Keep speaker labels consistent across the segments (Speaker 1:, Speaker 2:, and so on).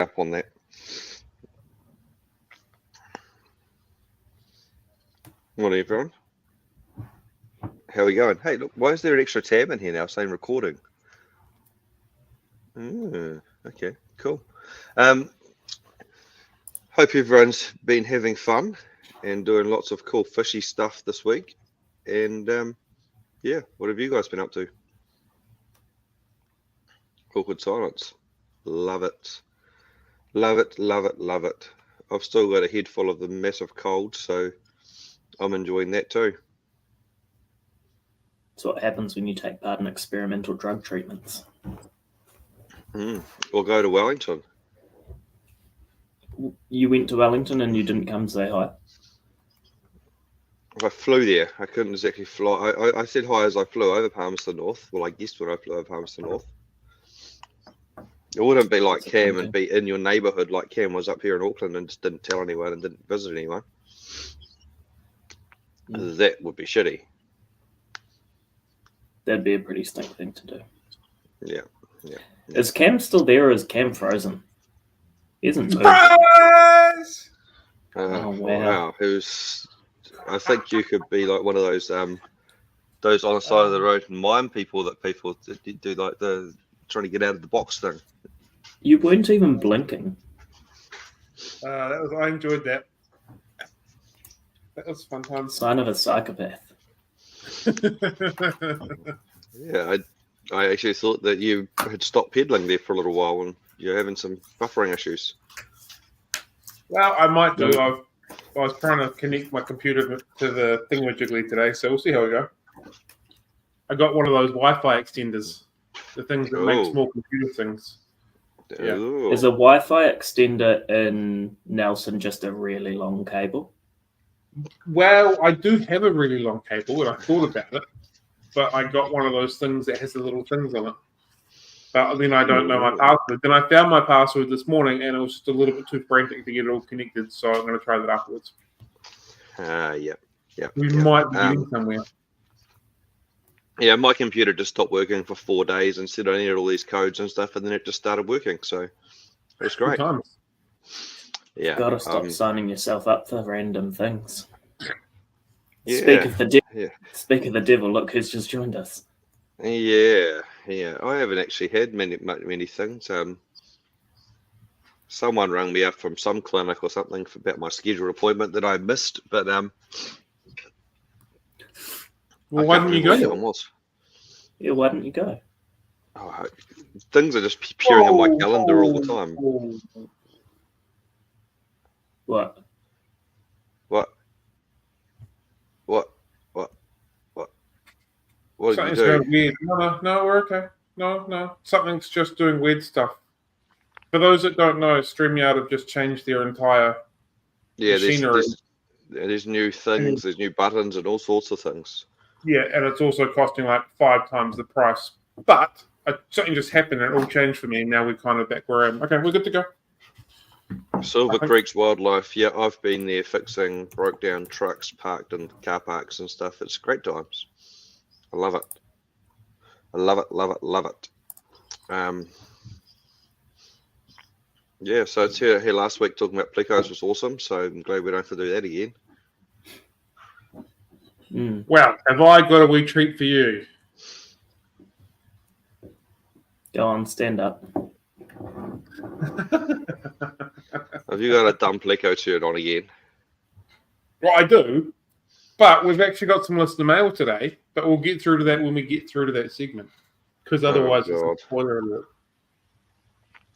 Speaker 1: up on that. Morning, everyone. How are we going? Hey, look, why is there an extra tab in here now saying recording? Okay, cool. Hope everyone's been having fun and doing lots of cool fishy stuff this week. And yeah, what have you guys been up to? Awkward silence. Love it. Love it, love it, love it. I've still got a head full of the massive cold, so I'm enjoying that too.
Speaker 2: That's what happens when you take part in experimental drug treatments.
Speaker 1: Or go to Wellington.
Speaker 2: You went to Wellington and you didn't come to say hi?
Speaker 1: I flew there. I couldn't exactly fly. I said hi as I flew over Palmerston North. Well, I guessed when I flew over Palmerston North. It wouldn't be like Cam and be in your neighbourhood like Cam was up here in Auckland and just didn't tell anyone and didn't visit anyone. That would be shitty.
Speaker 2: That'd be a pretty stink thing to do.
Speaker 1: Yeah.
Speaker 2: Is Cam still there or is Cam frozen? He isn't.
Speaker 3: Surprise!
Speaker 2: Oh, wow.
Speaker 1: I think you could be like one of those on the side of the road and mime people that people do like the trying to get out of the box thing.
Speaker 2: You weren't even blinking.
Speaker 3: I enjoyed that. That was fun time.
Speaker 2: Sign of a psychopath.
Speaker 1: Yeah, I actually thought that you had stopped pedaling there for a little while and you're having some buffering issues.
Speaker 3: Well, I might do. I was trying to connect my computer to the thingamajigly today, so we'll see how we go. I got one of those Wi-Fi extenders, the things that make small computer things. Yeah.
Speaker 2: Is a Wi-Fi extender in Nelson just a really long cable?
Speaker 3: Well, I do have a really long cable, and I thought about it, but I got one of those things that has the little things on it. But then I don't know my password. Then I found my password this morning, and it was just a little bit too frantic to get it all connected, so I'm going to try that afterwards.
Speaker 1: Yeah.
Speaker 3: We might be getting somewhere.
Speaker 1: Yeah, my computer just stopped working for 4 days and said I needed all these codes and stuff, and then it just started working, so it was great.
Speaker 3: Good times.
Speaker 1: Yeah.
Speaker 2: Gotta stop signing yourself up for random things.
Speaker 1: Yeah,
Speaker 2: Speak of the devil.
Speaker 1: yeah.
Speaker 2: Speak of the devil, look who's just joined us.
Speaker 1: Yeah. I haven't actually had many things. Someone rang me up from some clinic or something about my scheduled appointment that I missed, but
Speaker 3: well, why didn't you go?
Speaker 2: Yeah, why didn't you go?
Speaker 1: Oh, things are just appearing on my calendar all the time.
Speaker 2: What?
Speaker 1: What did you
Speaker 3: Something's
Speaker 1: do?
Speaker 3: going weird. No, we're okay. No. Something's just doing weird stuff. For those that don't know, StreamYard have just changed their entire machinery.
Speaker 1: There's new things, there's new buttons and all sorts of things.
Speaker 3: Yeah, and it's also costing like 5 times the price. But something just happened and it all changed for me, and now we're kind of back where I am. Okay, we're good to go.
Speaker 1: Silver Creek's Wildlife, yeah, I've been there fixing broke down trucks parked in car parks and stuff. It's great times. I love it. Yeah, so it's here last week talking about plecos was awesome, so I'm glad we don't have to do that again.
Speaker 3: Well, have I got a wee treat for you?
Speaker 2: Go on, stand up.
Speaker 1: Have you got a dumb pleco shirt on again?
Speaker 3: Well, I do, but we've actually got some listener mail today, but we'll get through to that when we get through to that segment, because otherwise it's a spoiler alert.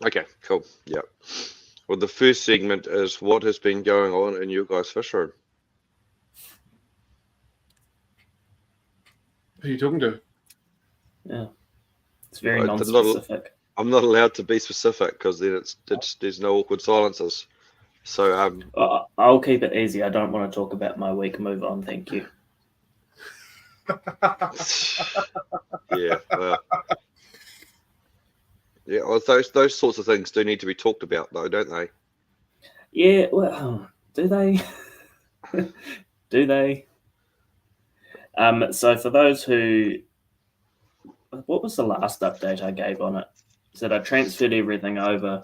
Speaker 1: Okay, cool. Yeah. Well, the first segment is what has been going on in your guys' fish room.
Speaker 3: Who are you talking to?
Speaker 2: Yeah, it's very non-specific.
Speaker 1: I'm not allowed to be specific because then there's no awkward silences. So
Speaker 2: I'll keep it easy. I don't want to talk about my week. Move on, thank you.
Speaker 1: Yeah. Well, those sorts of things do need to be talked about, though, don't they?
Speaker 2: Yeah. Well, do they? Do they? So for those who, what was the last update I gave on it? Said I transferred everything over.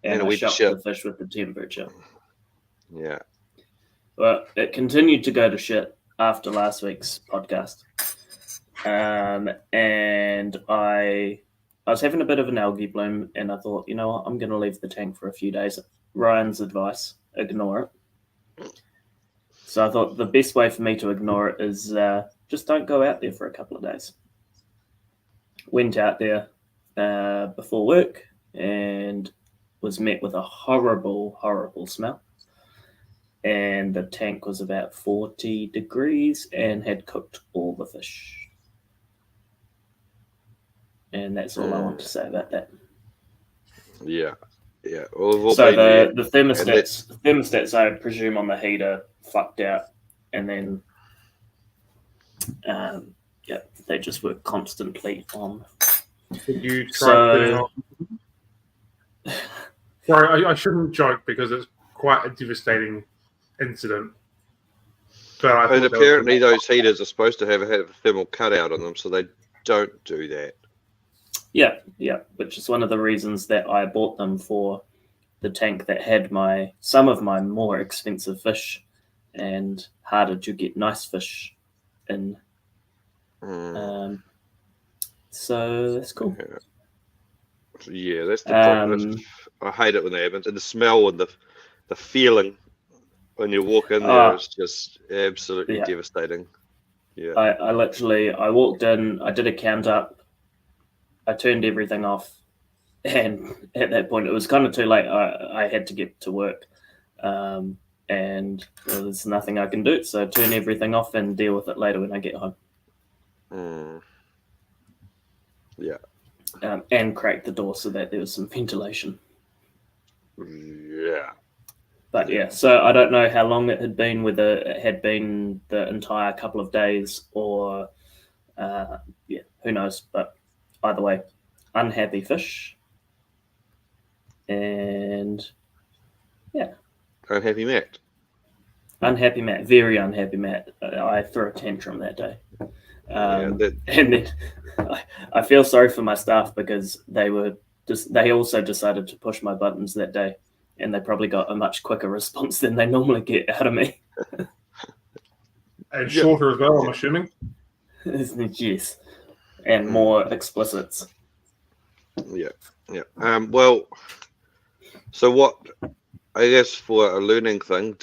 Speaker 2: and
Speaker 1: it
Speaker 2: I
Speaker 1: went to
Speaker 2: shocked
Speaker 1: shit.
Speaker 2: the fish with the temperature.
Speaker 1: Yeah.
Speaker 2: But it continued to go to shit after last week's podcast. And I was having a bit of an algae bloom, and I thought, you know what, I'm going to leave the tank for a few days. Ryan's advice, ignore it. So I thought the best way for me to ignore it is just don't go out there for a couple of days. Went out there before work and was met with a horrible, horrible smell. And the tank was about 40 degrees and had cooked all the fish. And that's all I want to say about that.
Speaker 1: Yeah. Yeah. Well, we've all
Speaker 2: So
Speaker 1: been there.
Speaker 2: the thermostats, I presume, on the heater fucked out, and then they just were constantly on.
Speaker 3: Did you try
Speaker 2: So-
Speaker 3: putting on? Sorry, I shouldn't joke because it's quite a devastating incident. But I
Speaker 1: And
Speaker 3: thought that
Speaker 1: apparently those heaters are supposed to have a thermal cutout on them, so they don't do that.
Speaker 2: Yeah, which is one of the reasons that I bought them for the tank that had some of my more expensive fish and harder to get nice fish in. So that's cool.
Speaker 1: Yeah, that's the problem. I hate it when that happens. And the smell and the feeling when you walk in there is just absolutely devastating. Yeah.
Speaker 2: I walked in, I did a count up, I turned everything off, and at that point it was kind of too late. I had to get to work, and there's nothing I can do, so turn everything off and deal with it later when I get home.
Speaker 1: Yeah.
Speaker 2: And crack the door so that there was some ventilation.
Speaker 1: Yeah.
Speaker 2: But yeah, so I don't know how long it had been, whether it had been the entire couple of days or, who knows. But either way, unhappy fish. And yeah.
Speaker 1: Unhappy Matt.
Speaker 2: Unhappy Matt, very unhappy Matt. I threw a tantrum that day. And then I feel sorry for my staff because they also decided to push my buttons that day, and they probably got a much quicker response than they normally get out of me.
Speaker 3: And shorter as well, I'm assuming.
Speaker 2: Yes, and more explicits.
Speaker 1: Yeah. Well, so what? I guess for a learning thing,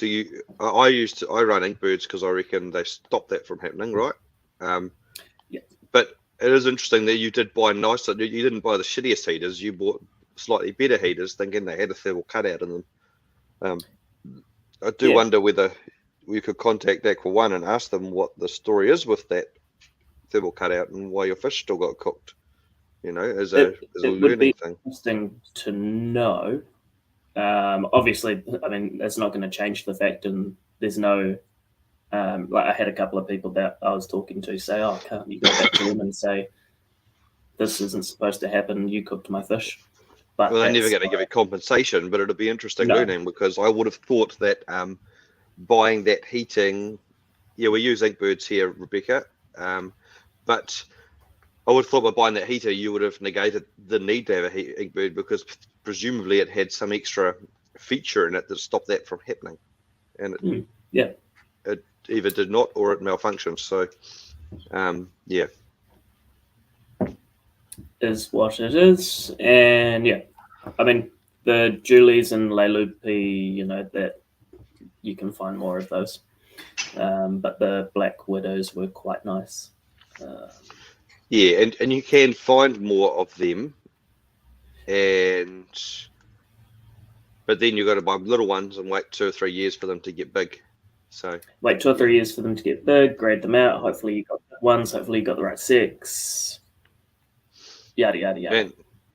Speaker 1: I run ink birds because I reckon they stop that from happening, right? But it is interesting that you did buy nicer. You didn't buy the shittiest heaters. You bought slightly better heaters, thinking they had a thermal cutout in them. I do wonder whether we could contact Aqua One and ask them what the story is with that thermal cutout and why your fish still got cooked. You know, as a learning thing.
Speaker 2: Interesting to know. Obviously, I mean, that's not going to change the fact, and there's no. Like I had a couple of people that I was talking to say, "Oh, can't you go back to them and say this isn't supposed to happen? You cooked my fish." But
Speaker 1: they're never going to give you compensation, but it'll be interesting learning because I would have thought that buying that heating, we use ink birds here, Rebecca, but I would have thought by buying that heater you would have negated the need to have a ink bird because presumably it had some extra feature in it that stopped that from happening, and it either did not or it malfunctioned. So,
Speaker 2: is what it is, and I mean the Julies and Leilupi, that you can find more of those, but the Black Widows were quite nice.
Speaker 1: And you can find more of them, but then you've got to buy little ones and wait 2 or 3 years for them to get big. So
Speaker 2: wait 2 or 3 years for them to get big, grade them out. Hopefully you got the ones. Hopefully you got the right sex. Yada yada yada.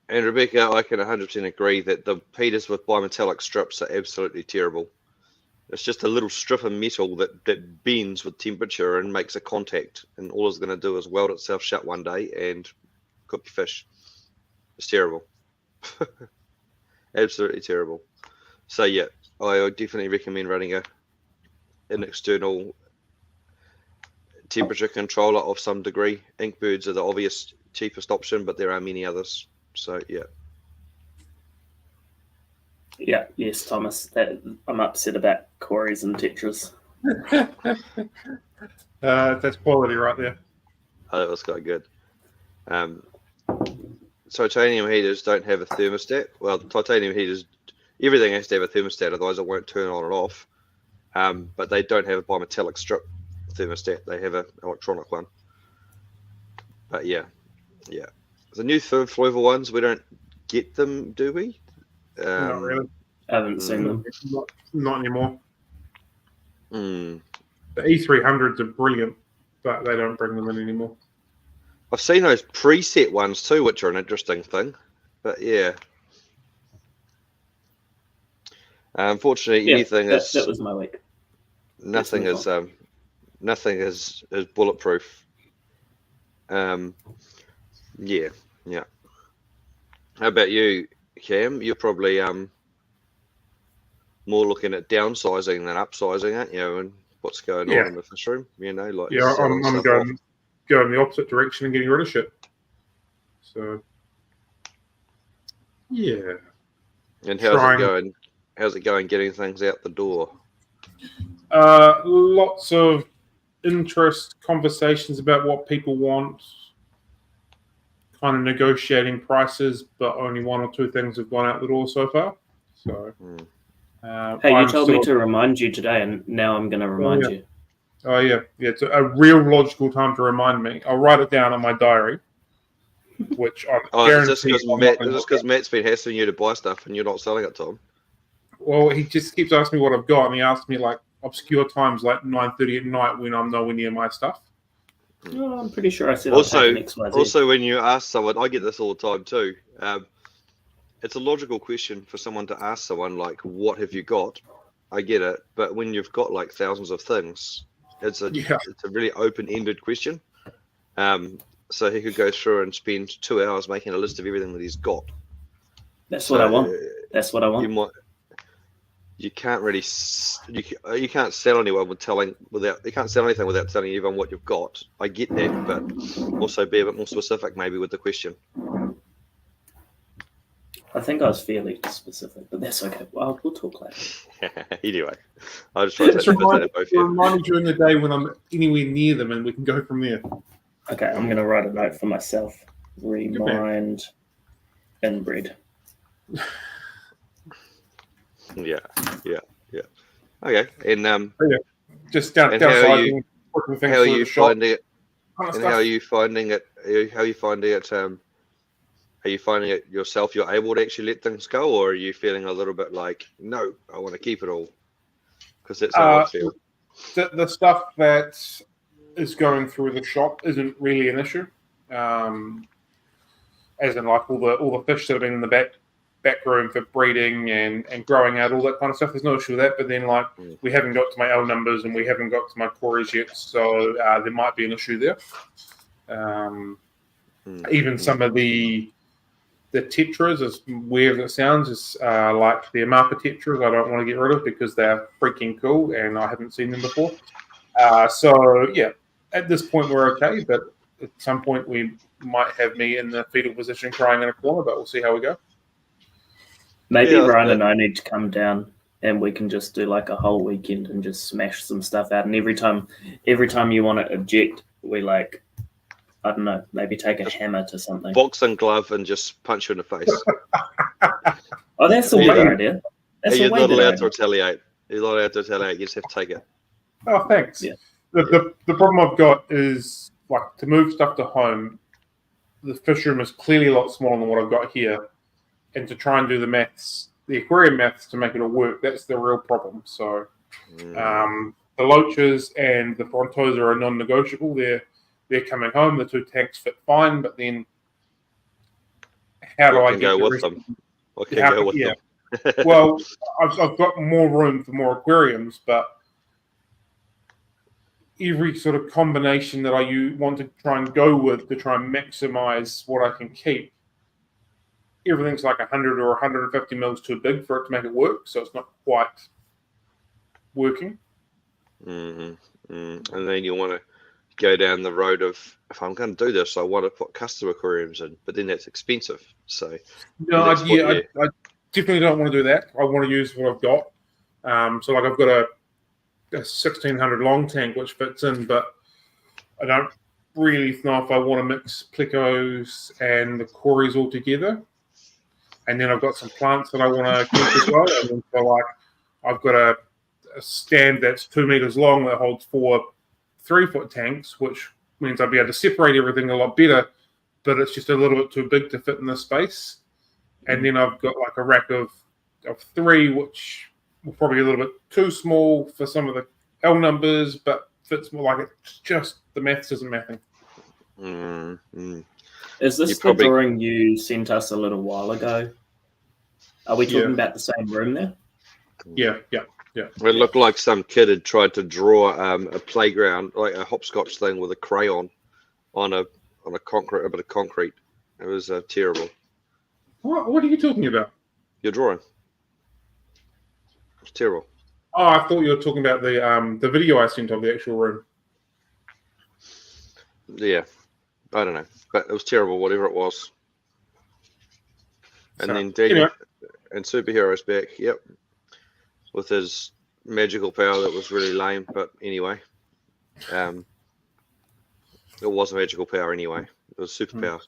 Speaker 1: And Rebecca, I can 100% agree that the heaters with bimetallic strips are absolutely terrible. It's just a little strip of metal that bends with temperature and makes a contact, and all it's going to do is weld itself shut one day and cook your fish. It's terrible. Absolutely terrible. So I would definitely recommend running an external temperature controller of some degree. Ink birds are the obvious cheapest option, but there are many others. So
Speaker 2: Yeah, yes, Thomas. That I'm upset about Corys and Tetras.
Speaker 3: That's quality right there.
Speaker 1: Oh, that was quite good. Titanium heaters don't have a thermostat. Well, titanium heaters, everything has to have a thermostat, otherwise it won't turn on and off. But they don't have a bimetallic strip thermostat. They have an electronic one. But yeah. The new flavor ones, we don't get them, do we?
Speaker 3: Not really.
Speaker 2: I haven't seen them.
Speaker 3: Not anymore.
Speaker 1: Mm.
Speaker 3: The E300s are brilliant, but they don't bring them in anymore.
Speaker 1: I've seen those preset ones too, which are an interesting thing. But yeah. Unfortunately, anything is
Speaker 2: that was my week.
Speaker 1: nothing is bulletproof. Yeah. How about you, Cam? You're probably more looking at downsizing than upsizing, aren't you? And what's going on in the fish room? You know, like
Speaker 3: I'm going the opposite direction and getting rid of shit. So yeah.
Speaker 1: And how's it going? How's it going getting things out the door?
Speaker 3: Lots of interest, conversations about what people want, kind of negotiating prices, but only one or two things have gone out the door so far. So,
Speaker 2: hey, you told me to remind you today, and now I'm going to remind you.
Speaker 3: Oh yeah, it's a real logical time to remind me. I'll write it down in my diary, which I guarantee.
Speaker 1: Is this because Matt's been hassling you to buy stuff and you're not selling it to him?
Speaker 3: Well, he just keeps asking me what I've got, and he asks me like obscure times, like 9:30 at night when I'm nowhere near my stuff.
Speaker 2: Oh, I'm pretty sure I said
Speaker 1: also when you ask someone, I get this all the time too. It's a logical question for someone to ask someone, like, "What have you got?" I get it, but when you've got like thousands of things, it's a really open-ended question. So he could go through and spend 2 hours making a list of everything that he's got.
Speaker 2: That's what I want. That's what I want.
Speaker 1: You can't really you can't sell anyone you can't sell anything without telling everyone what you've got. I get that, but also be a bit more specific maybe with the question.
Speaker 2: I think I was fairly specific, but that's okay. Well, we'll talk later.
Speaker 1: Anyway, I just try to
Speaker 3: remind you during the day when I'm anywhere near them, and we can go from there.
Speaker 2: Okay, I'm going to write a note for myself. Remind inbred.
Speaker 1: Yeah. Okay, and
Speaker 3: just down.
Speaker 1: And how are you finding it? And how are you finding it? How are you finding it? Are you finding it yourself? You're able to actually let things go, or are you feeling a little bit like, no, I want to keep it all? Because that's how I feel.
Speaker 3: The stuff that is going through the shop isn't really an issue. As in, like all the fish that have been in the back room for breeding and growing out, all that kind of stuff. There's no issue with that. But then, like, we haven't got to my L numbers and we haven't got to my Corys yet, so there might be an issue there. Even some of the tetras, as weird as it sounds, is like the Amapa tetras. I don't want to get rid of because they're freaking cool and I haven't seen them before. So yeah, at this point we're okay, but at some point we might have me in the fetal position crying in a corner, but we'll see how we go.
Speaker 2: Maybe Ryan and I need to come down and we can just do like a whole weekend and just smash some stuff out. And every time you want to object, we like, I don't know, maybe take a hammer to something.
Speaker 1: Boxing glove and just punch you in the face.
Speaker 2: Oh, that's a way idea.
Speaker 1: You're not allowed to retaliate. You're not allowed to retaliate. You just have to take it.
Speaker 3: Oh, thanks. Yeah. The problem I've got is, like, to move stuff to home, the fish room is clearly a lot smaller than what I've got here. And to try and do the aquarium maths to make it all work, that's the real problem. So the loaches and the frontosa are non-negotiable. They're coming home. The two tanks fit fine, but then how do I get
Speaker 1: with them? What can go with them?
Speaker 3: Well, I've got more room for more aquariums, but every sort of combination that I want to try and go with to try and maximize what I can keep, everything's like 100 or 150 mils too big for it to make it work, so it's not quite working.
Speaker 1: And then you want to go down the road of, if I'm going to do this, I want to put custom aquariums in, but then that's expensive. So
Speaker 3: no, definitely don't want to do that. I want to use what I've got. So like I've got a 1600 long tank which fits in, but I don't really know if I want to mix plecos and the cories all together. And then I've got some plants that I want to keep as well. And then so like I've got a stand that's 2 meters long that holds 4 3-foot tanks, which means I'll be able to separate everything a lot better, but it's just a little bit too big to fit in this space. And then I've got like a rack of 3, which will probably be a little bit too small for some of the L numbers, but fits more like it's just the maths isn't mathing.
Speaker 2: Is this the drawing you sent us a little while ago? Are we talking about the same room there?
Speaker 3: Yeah.
Speaker 1: It looked like some kid had tried to draw a playground, like a hopscotch thing with a crayon on a concrete, a bit of concrete. It was terrible.
Speaker 3: What are you talking about?
Speaker 1: Your drawing. It's terrible.
Speaker 3: Oh, I thought you were talking about the video I sent of the actual room.
Speaker 1: Yeah, I don't know, but it was terrible, whatever it was. And then Daniel and Superhero's back, yep, with his magical power that was really lame, but anyway, it was a magical power anyway. It was superpower.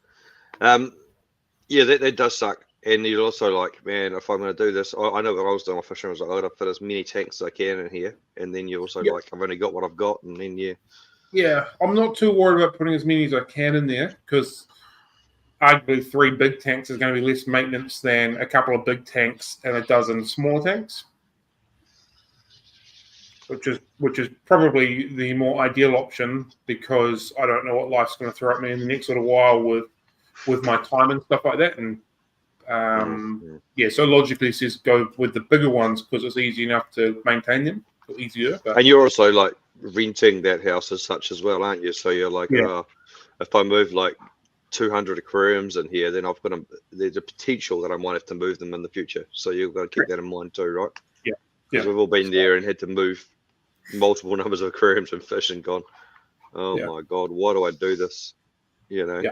Speaker 1: Yeah, that does suck. And you're also like, man, if I'm going to do this, I know what I was doing on fishing. I was like, I got to fit as many tanks as I can in here. And then you're also like, I've only got what I've got. And then,
Speaker 3: Yeah, I'm not too worried about putting as many as I can in there because arguably 3 big tanks is going to be less maintenance than a couple of big tanks and a dozen small tanks, which is probably the more ideal option because I don't know what life's going to throw at me in the next little while with my time and stuff like that. And so logically it says go with the bigger ones because it's easy enough to maintain them, or easier. But... And
Speaker 1: you're also like renting that house as such as well, aren't you? So you're like, if I move like 200 aquariums in here, then there's a potential that I might have to move them in the future. So you've got to keep that in mind too, right?
Speaker 3: Yeah.
Speaker 1: Because we've all been there and had to move multiple numbers of aquariums and fish and gone, my God, why do I do this?
Speaker 3: Yeah.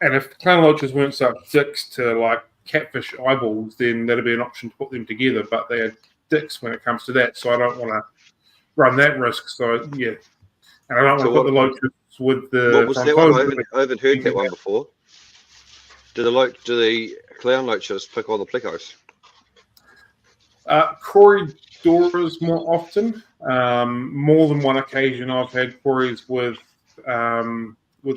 Speaker 3: And if clown loaches weren't such dicks to like catfish eyeballs, then that'd be an option to put them together. But they are dicks when it comes to that, so I don't want to run that risk. So yeah, and I don't want to put the loaches with the.
Speaker 1: What was that one? I haven't heard that one before. Do the clown loaches pick on the plecos?
Speaker 3: Corydoras more often. More than one occasion, I've had cories with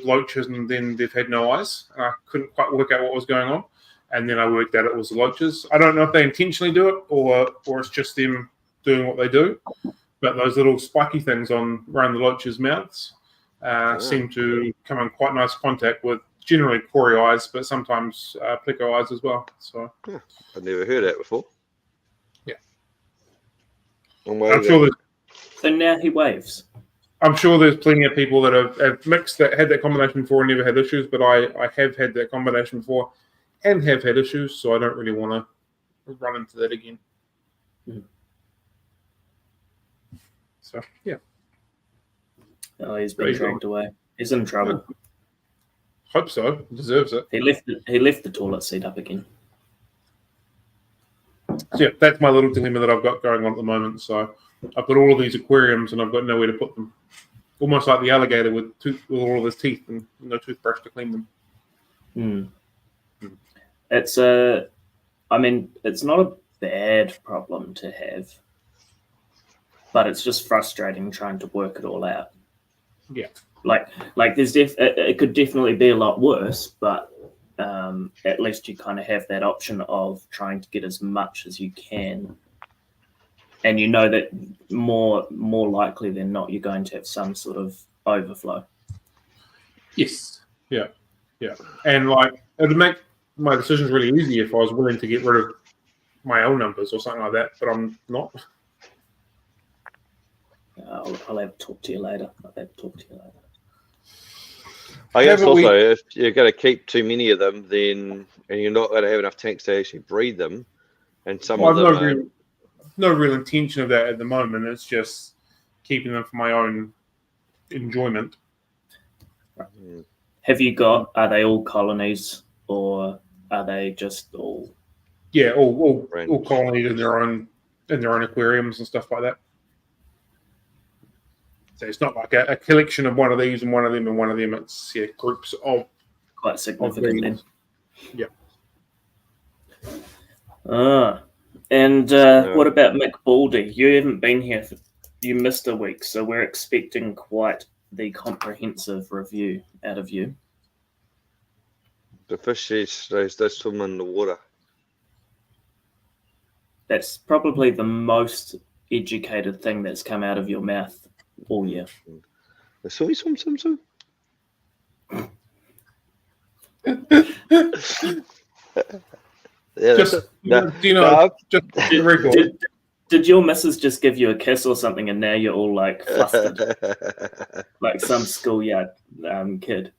Speaker 3: loaches, and then they've had no eyes. I couldn't quite work out what was going on, and then I worked out it was the loaches. I don't know if they intentionally do it or it's just them doing what they do. But those little spiky things around the loaches' mouths seem to come in quite nice contact with generally cory eyes, but sometimes pleco eyes as well. So
Speaker 1: I've never heard that before.
Speaker 3: Yeah,
Speaker 1: I'm sure.
Speaker 2: So now he waves.
Speaker 3: I'm sure there's plenty of people that have mixed that, had that combination before and never had issues, but I have had that combination before and have had issues, so I don't really want to run into that again. So, yeah.
Speaker 2: Oh, he's been dragged away. He's in trouble.
Speaker 3: Hope so. Deserves it.
Speaker 2: He left the toilet seat up again.
Speaker 3: So, yeah, that's my little dilemma that I've got going on at the moment. So I've got all of these aquariums and I've got nowhere to put them. Almost like the alligator with all of his teeth and no toothbrush to clean them.
Speaker 2: It's it's not a bad problem to have, but it's just frustrating trying to work it all out.
Speaker 3: Yeah.
Speaker 2: Like there's it could definitely be a lot worse, but at least you kind of have that option of trying to get as much as you can. And you know that more likely than not, you're going to have some sort of overflow.
Speaker 3: Yes. Yeah. Yeah. And like, it would make my decisions really easy if I was willing to get rid of my own numbers or something like that, but I'm not.
Speaker 2: I'll have to talk to you later.
Speaker 1: I guess also, if you're going to keep too many of them, then and you're not going to have enough tanks to actually breed them, and some of them
Speaker 3: no real intention of that at the moment. It's just keeping them for my own enjoyment.
Speaker 2: Are they all colonies or are they just all
Speaker 3: Yeah, all
Speaker 1: Random.
Speaker 3: colonies in their own aquariums and stuff like that. So it's not like a collection of one of these and one of them and one of them. It's groups of
Speaker 2: Quite significant then.
Speaker 3: Yeah.
Speaker 2: And what about Mick Baldy? You haven't been here. You missed a week, so we're expecting quite the comprehensive review out of you.
Speaker 1: The fish they swim in the water.
Speaker 2: That's probably the most educated thing that's come out of your mouth all year.
Speaker 1: The soy swim. Yeah,
Speaker 3: Just the record.
Speaker 2: Did your missus just give you a kiss or something, and now you're all like flustered, like some schoolyard kid?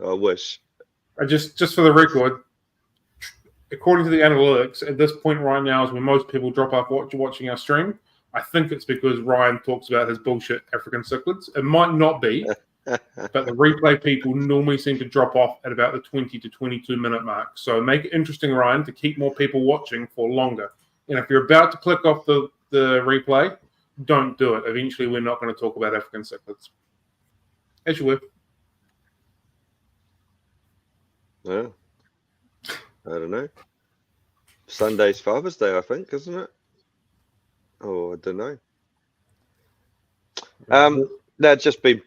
Speaker 1: I wish.
Speaker 3: Just for the record, according to the analytics, at this point right now is when most people drop off watching our stream. I think it's because Ryan talks about his bullshit African cichlids. It might not be, but the replay people normally seem to drop off at about the 20 to 22 minute mark. So make it interesting, Ryan, to keep more people watching for longer. And if you're about to click off the replay, don't do it. Eventually, we're not going to talk about African cichlids. As you were.
Speaker 1: Yeah. I don't know. Sunday's Father's Day, I think, isn't it? Oh, I don't know. No, it's just been.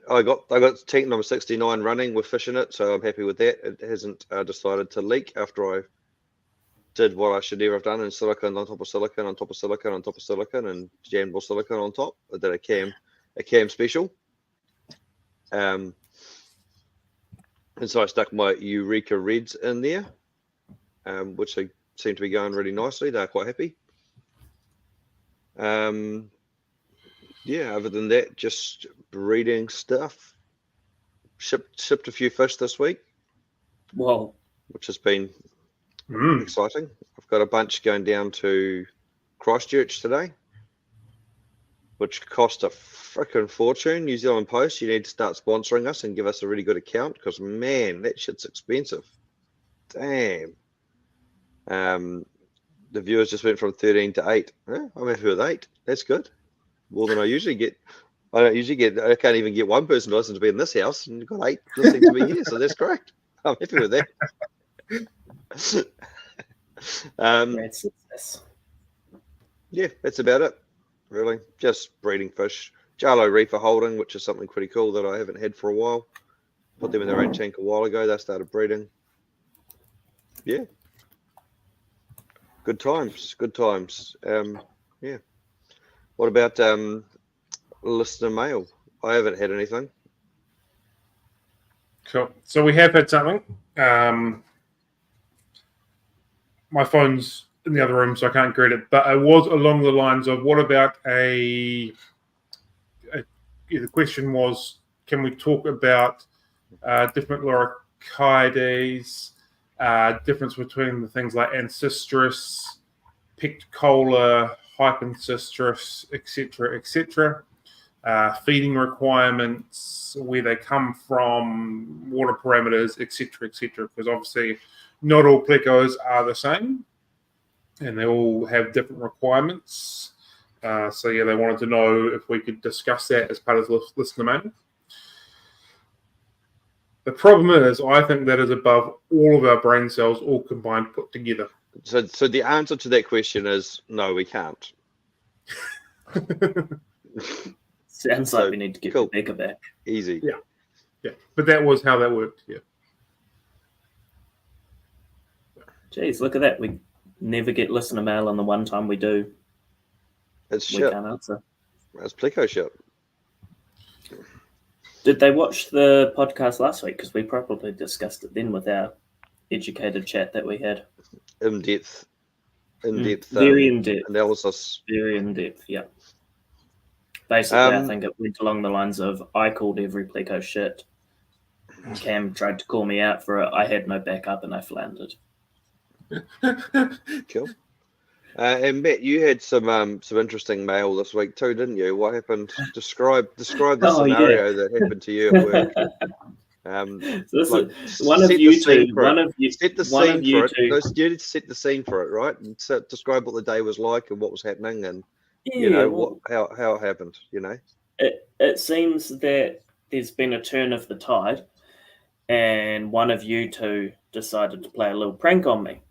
Speaker 1: I got tank number 69 running with fish in it, so I'm happy with that. It hasn't decided to leak after I did what I should never have done, in silicone on top of silicone on top of silicone on top of silicone and jammed more silicone on top. I did a cam special. And so I stuck my Eureka Reds in there, which they seem to be going really nicely. They're quite happy. Yeah, other than that, just breeding stuff. Shipped a few fish this week.
Speaker 2: Wow.
Speaker 1: Which has been exciting. I've got a bunch going down to Christchurch today, which cost a freaking fortune. New Zealand Post, you need to start sponsoring us and give us a really good account, because man, that shit's expensive. Damn. The viewers just went from 13 to 8. I'm happy with 8. That's good. More than I usually get. I can't even get one person to listen to me in this house, and you've got 8 listening to me here, so that's great. I'm happy with that.
Speaker 2: Great success.
Speaker 1: Yeah, that's about it. Really, just breeding fish. Jarlo Reefer holding, which is something pretty cool that I haven't had for a while. Put them in their own tank a while ago. They started breeding. Yeah. Good times. Yeah. What about listener mail? I haven't had anything.
Speaker 3: Cool. So we have had something. My phone's in the other room, so I can't greet it. But it was along the lines of, what about the question was, can we talk about different loricides, difference between the things like Ancestris, Picticola, Hypencistris, etc., feeding requirements, where they come from, water parameters, etc., because obviously not all plecos are the same, and they all have different requirements. So yeah, they wanted to know if we could discuss that as part of the listener mail. The problem is, I think that is above all of our brain cells, all combined, put together.
Speaker 1: So the answer to that question is no, we can't.
Speaker 2: Sounds like we need to get
Speaker 1: cool.
Speaker 2: Rebecca back.
Speaker 1: Easy.
Speaker 3: Yeah. But that was how that worked. Yeah.
Speaker 2: Jeez, look at that. We never get listener mail, and the one time we do,
Speaker 1: It's
Speaker 2: we
Speaker 1: shit.
Speaker 2: can't answer.
Speaker 1: It's pleco shit.
Speaker 2: Did they watch the podcast last week? Because we probably discussed it then with our educated chat that we had.
Speaker 1: In depth.
Speaker 2: Very in depth.
Speaker 1: Analysis.
Speaker 2: Very in depth, yeah. Basically, I think it went along the lines of, I called every pleco shit. Cam tried to call me out for it. I had no backup and I floundered.
Speaker 1: Cool. And Matt, you had some interesting mail this week too, didn't you? What happened? Describe the scenario that happened to you at work.
Speaker 2: So this
Speaker 1: Like,
Speaker 2: is one of
Speaker 1: set
Speaker 2: you
Speaker 1: the scene
Speaker 2: two.
Speaker 1: for it.
Speaker 2: One of you.
Speaker 1: Set the
Speaker 2: One
Speaker 1: scene
Speaker 2: of you
Speaker 1: for it.
Speaker 2: two.
Speaker 1: You need to set the scene for it, right? And describe what the day was like and what was happening, and
Speaker 2: Yeah,
Speaker 1: how it happened.
Speaker 2: it seems that there's been a turn of the tide, and one of you two decided to play a little prank on me.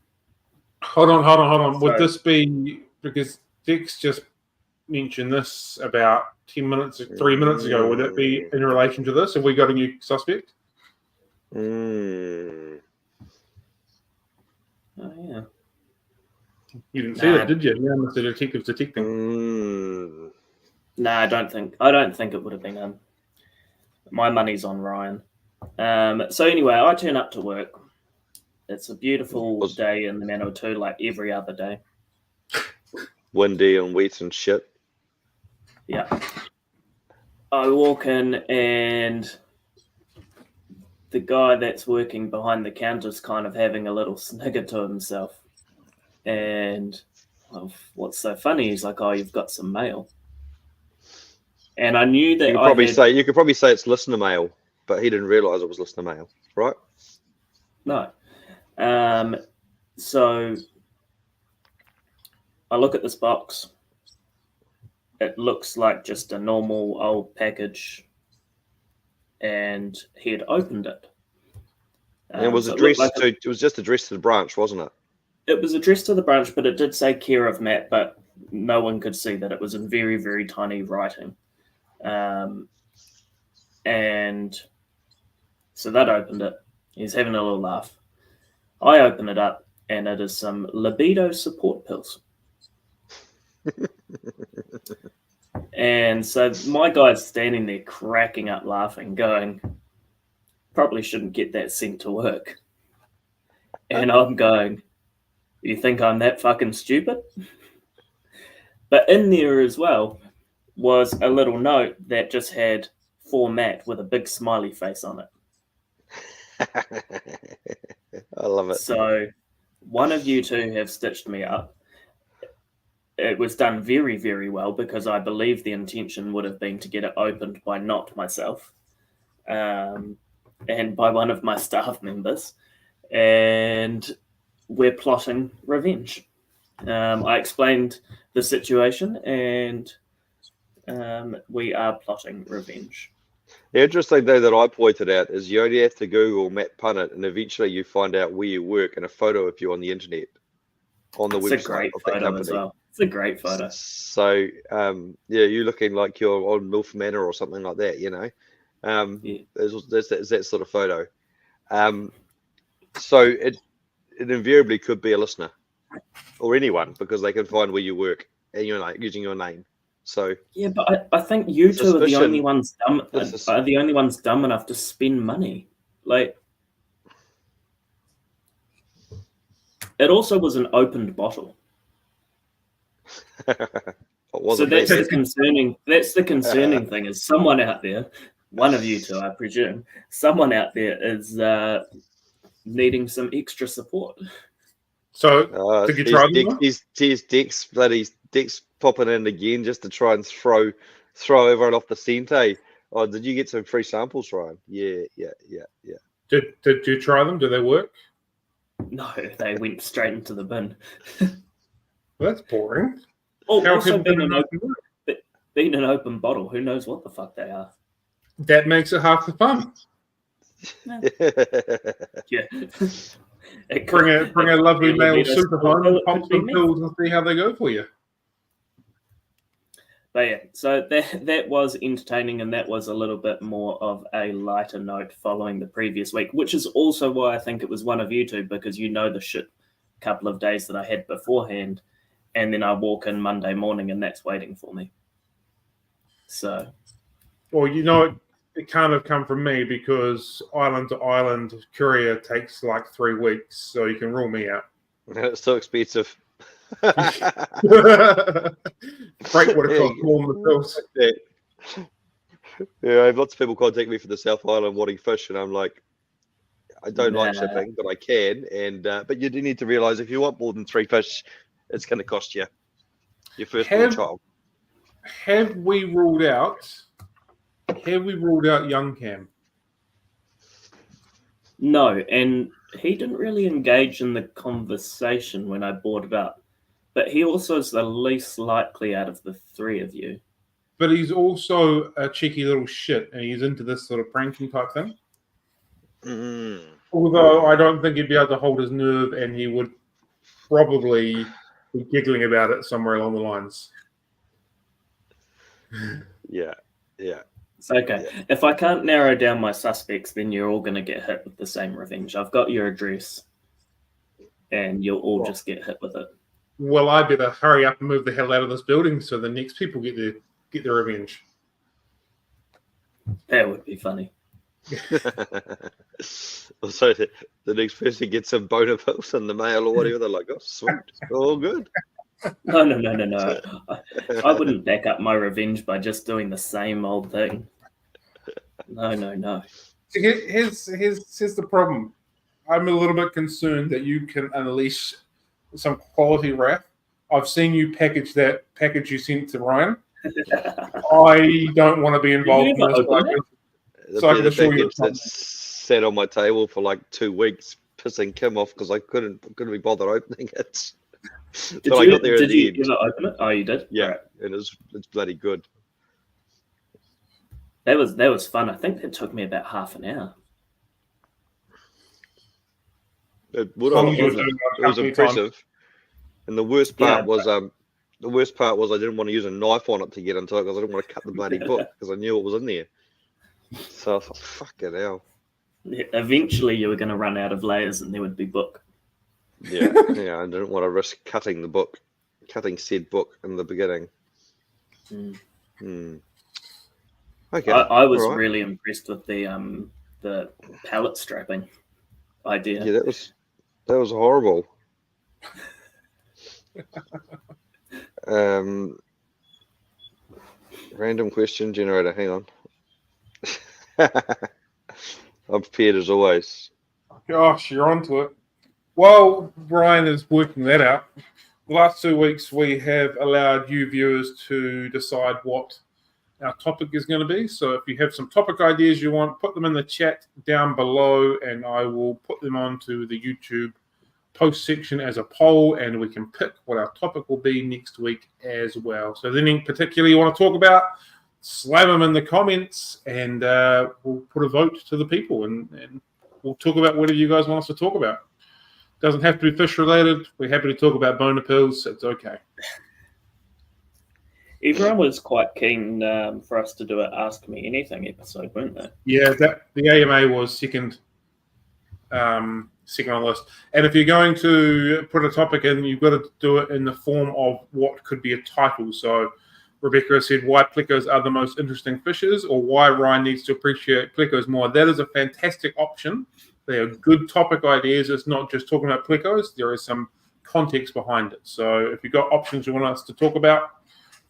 Speaker 3: Hold on. Would
Speaker 2: Sorry.
Speaker 3: this be because Dix just mentioned this about 3 minutes ago? Would it be in relation to this? Have we got a new suspect?
Speaker 1: Mm.
Speaker 2: Oh yeah.
Speaker 3: You didn't see that, did you? Yeah, Mr. Detective's detecting.
Speaker 1: Mm.
Speaker 2: No, I don't think it would have been him. My money's on Ryan. So anyway, I turn up to work. It's a beautiful day in the Manawatu, like every other day.
Speaker 1: Windy and wet and shit.
Speaker 2: Yeah. I walk in and the guy that's working behind the counter is kind of having a little snigger to himself. And what's so funny? He's like, "Oh, you've got some mail." And I knew that
Speaker 1: You could probably say it's listener mail, but he didn't realise it was listener mail, right?
Speaker 2: No. So I look at this box. It looks like just a normal old package, and he had opened it.
Speaker 1: And it was
Speaker 2: so
Speaker 1: addressed
Speaker 2: looked like
Speaker 1: it was just addressed to the branch, wasn't it?
Speaker 2: It was addressed to the branch, but it did say care of Matt, but no one could see that. It was in very, very tiny writing. And so that opened it. He's having a little laugh. I open it up, and it is some libido support pills. And so my guy's standing there cracking up laughing, going, "Probably shouldn't get that sent to work." And I'm going, "You think I'm that fucking stupid?" But in there as well was a little note that just had "For Matt" with a big smiley face on it.
Speaker 1: I love it.
Speaker 2: So one of you two have stitched me up. It was done very, very well because I believe the intention would have been to get it opened by not myself and by one of my staff members. And we're plotting revenge. I explained the situation and we are plotting revenge.
Speaker 1: The interesting thing that I pointed out is you only have to Google Matt Punnett and eventually you find out where you work and a photo of you on the internet, on the website.
Speaker 2: It's a great photo as well. It's a great photo.
Speaker 1: So, you're looking like you're on Milf Manor or something like that, There's that sort of photo. So it invariably could be a listener or anyone because they can find where you work and you're like using your name. So
Speaker 2: yeah, but I think you two are the only ones dumb enough to spend money. Like, it also was an opened bottle. So that's the concerning. That's the concerning thing is someone out there, one of you two, I presume, someone out there is needing some extra support.
Speaker 3: So did you try them?
Speaker 1: Dick's popping in again just to try and throw everyone off the scent. Oh, did you get some free samples, Ryan? Yeah.
Speaker 3: Did you try them? Do they work?
Speaker 2: No, they went straight into the bin.
Speaker 3: Well, that's boring.
Speaker 2: Also, being an open bottle, who knows what the fuck they are?
Speaker 3: That makes it half the fun.
Speaker 2: Yeah.
Speaker 3: Bring a lovely male super home, pop some pills and see how they go for you.
Speaker 2: But yeah, so that was entertaining and that was a little bit more of a lighter note following the previous week, which is also why I think it was one of you two, because you know the shit couple of days that I had beforehand, and then I walk in Monday morning and that's waiting for me. So. Well,
Speaker 3: it can't have come from me because island to island courier takes like 3 weeks, so you can rule me out.
Speaker 1: It's so expensive.
Speaker 3: Freight would have cost more than the pills.
Speaker 1: Yeah, I have lots of people contact me for the South Island wanting fish, and I'm like, I don't like shipping, but I can. And but you do need to realise if you want more than 3 fish, it's going to cost you your firstborn child.
Speaker 3: Have we ruled out young Cam?
Speaker 2: No, and he didn't really engage in the conversation when I brought it up. But he also is the least likely out of the three of you.
Speaker 3: But he's also a cheeky little shit, and he's into this sort of pranking type thing.
Speaker 1: Mm.
Speaker 3: Although I don't think he'd be able to hold his nerve, and he would probably be giggling about it somewhere along the lines.
Speaker 1: Yeah.
Speaker 2: It's okay.
Speaker 1: Yeah.
Speaker 2: If I can't narrow down my suspects, then you're all going to get hit with the same revenge. I've got your address, and you'll all just get hit with it.
Speaker 3: Well, I better hurry up and move the hell out of this building so the next people get their revenge.
Speaker 2: That would be funny.
Speaker 1: Also, the next person gets some boner pills in the mail or whatever. They're like, oh, sweet, all good.
Speaker 2: No. I wouldn't back up my revenge by just doing the same old thing. No.
Speaker 3: Here's the problem. I'm a little bit concerned that you can unleash some quality wrath. I've seen you package that package you sent to Ryan. I don't want to be involved in this. So I can assure you
Speaker 1: that's sat on my table for like 2 weeks, pissing Kim off because I couldn't be bothered opening it.
Speaker 2: Did
Speaker 1: I got there
Speaker 2: you
Speaker 1: the end.
Speaker 2: ever open it? Oh, you did?
Speaker 1: Yeah,
Speaker 2: Right.
Speaker 1: and it's bloody good.
Speaker 2: That was fun. I think that took me about half an hour.
Speaker 1: It
Speaker 3: it
Speaker 1: was impressive. And the worst part was I didn't want to use a knife on it to get into it because I didn't want to cut the bloody book because I knew what was in there. So I thought, fuck it hell.
Speaker 2: Yeah, eventually you were going to run out of layers and there would be book.
Speaker 1: Yeah, I didn't want to risk cutting said book in the beginning. Okay.
Speaker 2: I was really impressed with the pallet strapping idea.
Speaker 1: Yeah, that was horrible. Random question generator. Hang on. I'm prepared as always.
Speaker 3: Gosh, you're onto it. While Brian is working that out, the last 2 weeks we have allowed you viewers to decide what our topic is going to be. So if you have some topic ideas you want, put them in the chat down below and I will put them onto the YouTube post section as a poll and we can pick what our topic will be next week as well. So if anything particularly you want to talk about, slam them in the comments and we'll put a vote to the people and we'll talk about whatever you guys want us to talk about. Doesn't have to be fish related. We're happy to talk about boner pills. It's okay.
Speaker 2: Everyone was quite keen for us to do an Ask Me Anything episode, weren't they?
Speaker 3: Yeah, the AMA was second on the list. And if you're going to put a topic in, you've got to do it in the form of what could be a title. So Rebecca said, why plecos are the most interesting fishes or why Ryan needs to appreciate plecos more. That is a fantastic option. They are good topic ideas. It's not just talking about plecos. There is some context behind it. So if you've got options you want us to talk about,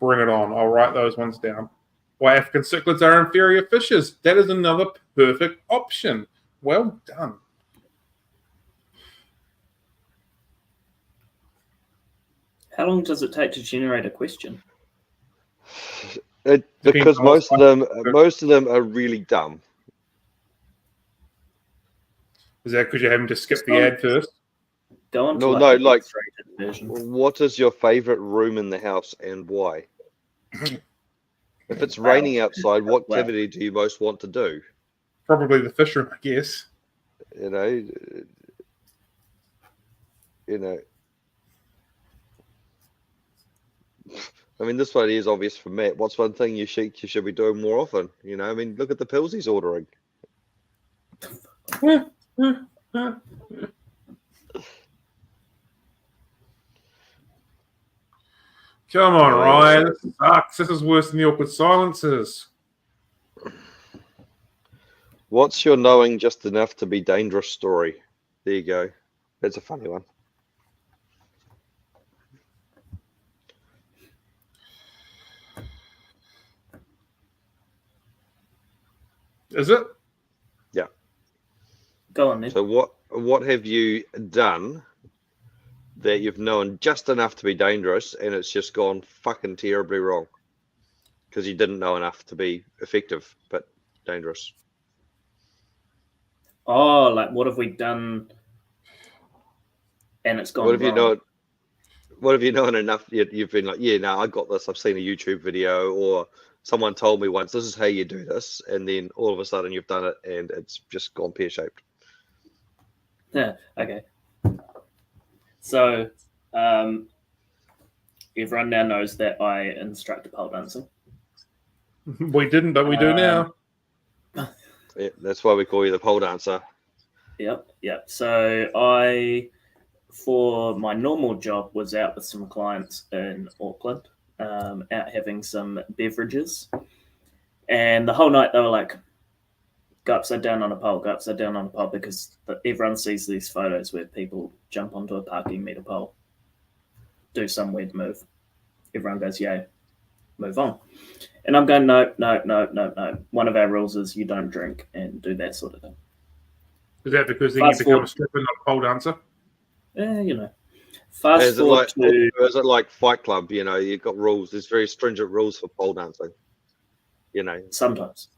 Speaker 3: bring it on. I'll write those ones down. Why African cichlids are inferior fishes. That is another perfect option. Well done.
Speaker 2: How long does it take to generate a question?
Speaker 1: Because most of them are really dumb.
Speaker 3: Is that because you're having to skip the ad first?
Speaker 2: Go on to
Speaker 1: No,
Speaker 2: X-rated version.
Speaker 1: What is your favorite room in the house and why? If it's raining outside, what activity do you most want to do?
Speaker 3: Probably the fish room, I guess.
Speaker 1: You know. I mean, this one is obvious for Matt. What's one thing you should be doing more often? I mean, look at the pills he's ordering.
Speaker 3: Come on, Ryan. This sucks. This is worse than the awkward silences.
Speaker 1: What's your knowing just enough to be dangerous story? There you go. That's a funny one.
Speaker 3: Is it?
Speaker 1: Yeah.
Speaker 2: Go on then.
Speaker 1: So what have you done that you've known just enough to be dangerous and it's just gone fucking terribly wrong? Because you didn't know enough to be effective, but dangerous.
Speaker 2: Oh, like what have we done? And it's gone
Speaker 1: What have you
Speaker 2: wrong.
Speaker 1: known? What have you known enough? You've been like, yeah, no, I got this. I've seen a YouTube video, or someone told me once, this is how you do this, and then all of a sudden you've done it, and it's just gone pear shaped.
Speaker 2: Yeah. Okay. So, everyone now knows that I instruct pole dancing.
Speaker 3: We didn't, but we do now.
Speaker 1: Yeah, that's why we call you the pole dancer.
Speaker 2: Yep. So for my normal job, was out with some clients in Auckland, out having some beverages, and the whole night they were like, "Go upside down on a pole, go upside down on a pole," because everyone sees these photos where people jump onto a parking meter pole, do some weird move. Everyone goes, "Yay," move on. And I'm going, no. One of our rules is you don't drink and do that sort of thing.
Speaker 3: Is that because then you become a stripper, not a pole dancer?
Speaker 2: Fast forward to...
Speaker 1: Is it like Fight Club? You've got rules. There's very stringent rules for pole dancing.
Speaker 2: Sometimes.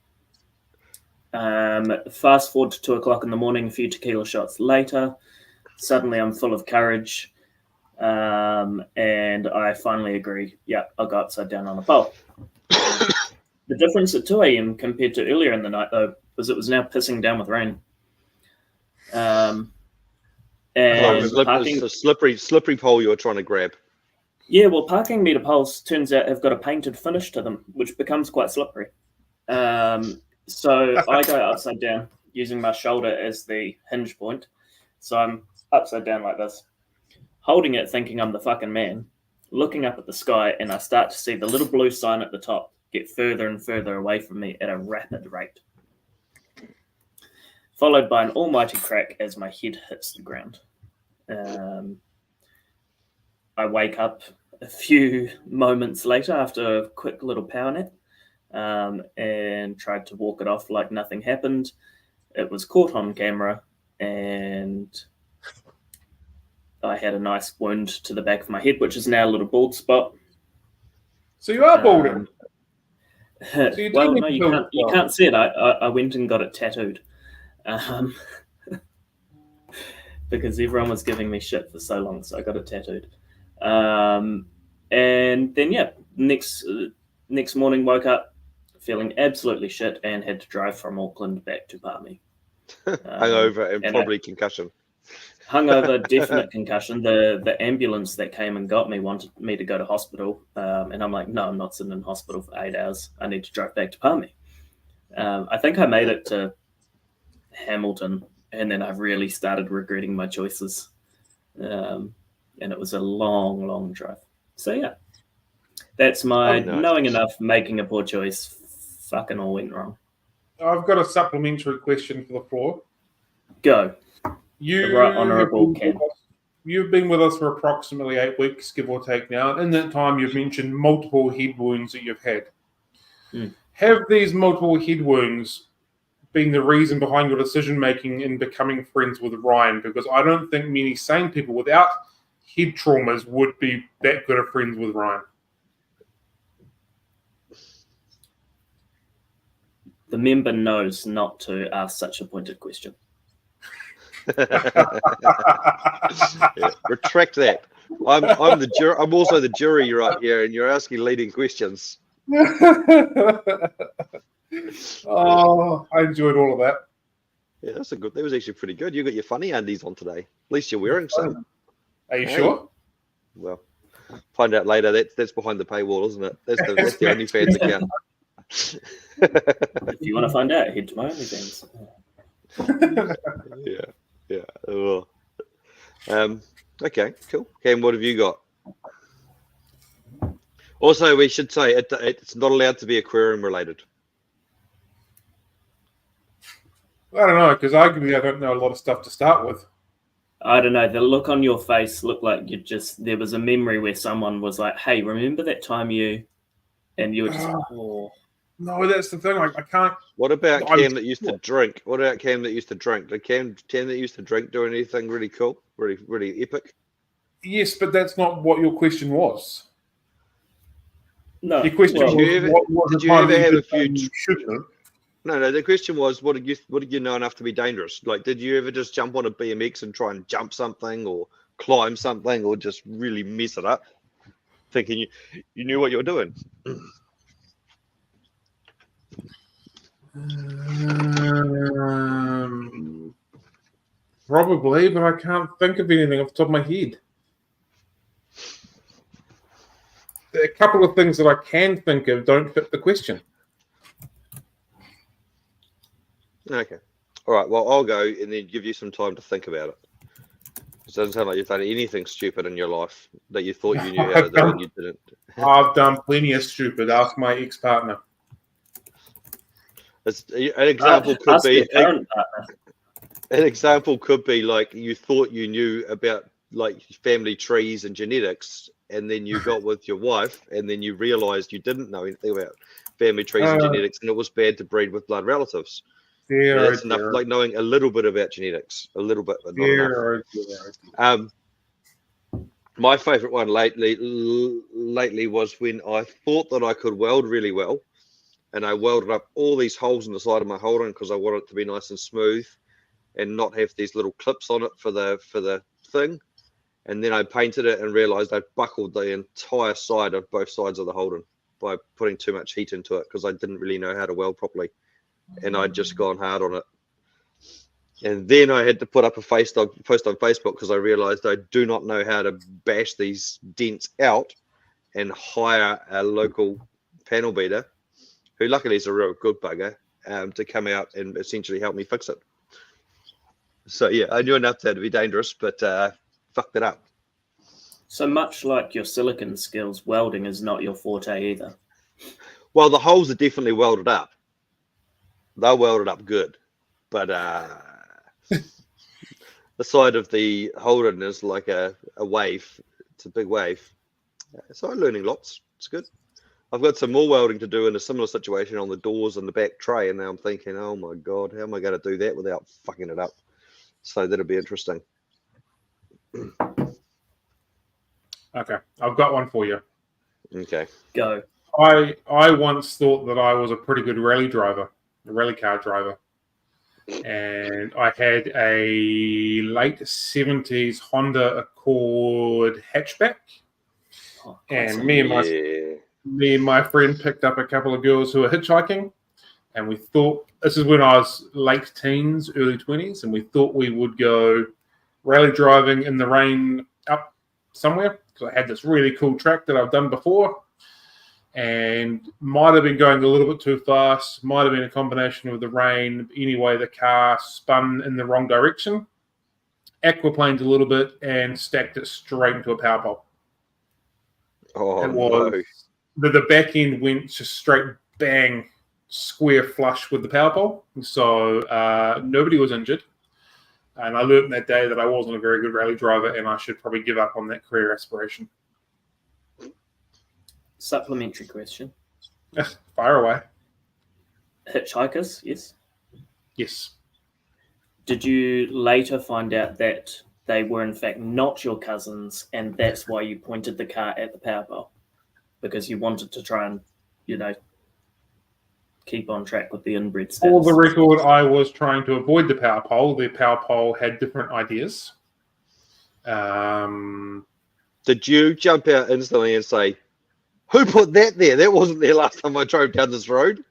Speaker 2: Fast forward to 2 o'clock in the morning, a few tequila shots later. Suddenly I'm full of courage. And I finally agree, yeah, I'll go upside down on a pole. The difference at 2 a.m. compared to earlier in the night, though, was it was now pissing down with rain. And
Speaker 1: it's a slippery pole you're trying to grab.
Speaker 2: Yeah, well, parking meter poles, turns out, have got a painted finish to them, which becomes quite slippery. So I go upside down using my shoulder as the hinge point. So I'm upside down like this, holding it, thinking I'm the fucking man, looking up at the sky, and I start to see the little blue sign at the top get further and further away from me at a rapid rate, followed by an almighty crack as my head hits the ground. I wake up a few moments later after a quick little power nap, and tried to walk it off like nothing happened. It was caught on camera, and I had a nice wound to the back of my head, which is now a little bald spot.
Speaker 3: So you are balding.
Speaker 2: So well, no, you can't see it. I went and got it tattooed, because everyone was giving me shit for so long, so I got it tattooed. And then next morning woke up feeling absolutely shit and had to drive from Auckland back to Palmy.
Speaker 1: Hungover and probably concussion.
Speaker 2: Hungover, definite concussion. The ambulance that came and got me wanted me to go to hospital, and I'm like, no, I'm not sitting in hospital for 8 hours. I need to drive back to Palmy. I think I made it to Hamilton, and then I really started regretting my choices. And it was a long, long drive. So yeah, that's my knowing enough, making a poor choice. Fucking all went wrong.
Speaker 3: I've got a supplementary question for the floor.
Speaker 2: Go.
Speaker 3: You've been with us for approximately 8 weeks, give or take now. And in that time, you've mentioned multiple head wounds that you've had. Have these multiple head wounds been the reason behind your decision-making in becoming friends with Ryan? Because I don't think many sane people without head traumas would be that good of friends with Ryan.
Speaker 2: The member knows not to ask such a pointed question.
Speaker 1: Retract that. I'm the jury. I'm also the jury right here, and you're asking leading questions.
Speaker 3: Oh, I enjoyed all of that.
Speaker 1: Yeah, that was actually pretty good. You got your funny undies on today. At least you're wearing some.
Speaker 3: Are you sure?
Speaker 1: Well, find out later. That's behind the paywall, isn't it? That's the OnlyFans account.
Speaker 2: If you want to find out, head to my OnlyFans.
Speaker 1: Yeah. Okay, cool. Cam, what have you got? Also, we should say it's not allowed to be aquarium related.
Speaker 3: I don't know, because arguably I don't know a lot of stuff to start with.
Speaker 2: I don't know. The look on your face looked like there was a memory where someone was like, hey, remember that time and you were just like, oh.
Speaker 3: No, that's the thing. I can't.
Speaker 1: What about Cam that used to drink? What about Cam that used to drink? Did Cam that used to drink do anything really cool? Really, really epic?
Speaker 3: Yes, but that's not what your question was.
Speaker 2: No.
Speaker 3: Your question was, what was
Speaker 1: did you ever have a few... No. The question was, what did you know enough to be dangerous? Like, did you ever just jump on a BMX and try and jump something, or climb something, or just really mess it up, thinking you knew what you were doing?
Speaker 3: Probably, but I can't think of anything off the top of my head. A couple of things that I can think of don't fit the question.
Speaker 1: Okay. All right. Well, I'll go and then give you some time to think about it. It doesn't sound like you've done anything stupid in your life that you thought you knew how to do and you didn't.
Speaker 3: I've done plenty of stupid. Ask my ex-partner.
Speaker 1: An example could
Speaker 2: Ask
Speaker 1: be
Speaker 2: your current partner.
Speaker 1: an example could be like you thought you knew about like family trees and genetics, and then you got with your wife, and then you realized you didn't know anything about family trees and genetics, and it was bad to breed with blood relatives. That's enough, like knowing a little bit about genetics, a little bit, but not enough. My favorite one lately was when I thought that I could weld really well, and I welded up all these holes in the side of my Holden because I wanted it to be nice and smooth and not have these little clips on it for the thing. And then I painted it and realized I buckled the entire side of both sides of the Holden by putting too much heat into it because I didn't really know how to weld properly, and I'd just gone hard on it. And then I had to put up a post on Facebook because I realized I do not know how to bash these dents out, and hire a local panel beater, who luckily is a real good bugger, to come out and essentially help me fix it. So yeah, I knew enough to be dangerous, but fucked it up.
Speaker 2: So much like your silicon skills, welding is not your forte either.
Speaker 1: Well, the holes are definitely welded up. They're welded up good, but the side of the Holden is like a wave. It's a big wave. So I'm learning lots. It's good. I've got some more welding to do in a similar situation on the doors and the back tray, and now I'm thinking, oh my god, how am I going to do that without fucking it up? So that'll be interesting.
Speaker 3: Okay, I've got one for you.
Speaker 1: Okay.
Speaker 2: Go.
Speaker 3: I once thought that I was a pretty good rally car driver. And I had a late 70s Honda Accord hatchback. And me and my friend picked up a couple of girls who were hitchhiking. And we thought, this is when I was late teens, early 20s, and we thought we would go rally driving in the rain up somewhere. Because I had this really cool track that I've done before. And might have been going a little bit too fast, might have been a combination of the rain. Anyway, the car spun in the wrong direction, aquaplaned a little bit, and stacked it straight into a power pole.
Speaker 1: Oh,
Speaker 3: it was, no. The back end went just straight bang, square flush with the power pole. So nobody was injured. And I learned that day that I wasn't a very good rally driver, and I should probably give up on that career aspiration.
Speaker 2: Supplementary question.
Speaker 3: Fire away.
Speaker 2: Hitchhikers, yes?
Speaker 3: Yes.
Speaker 2: Did you later find out that they were in fact not your cousins, and that's why you pointed the car at the power pole? Because you wanted to try and, keep on track with the inbred status?
Speaker 3: For the record, I was trying to avoid the power pole. The power pole had different ideas.
Speaker 1: Did you jump out instantly and say, who put that there? That wasn't there last time I drove down this road.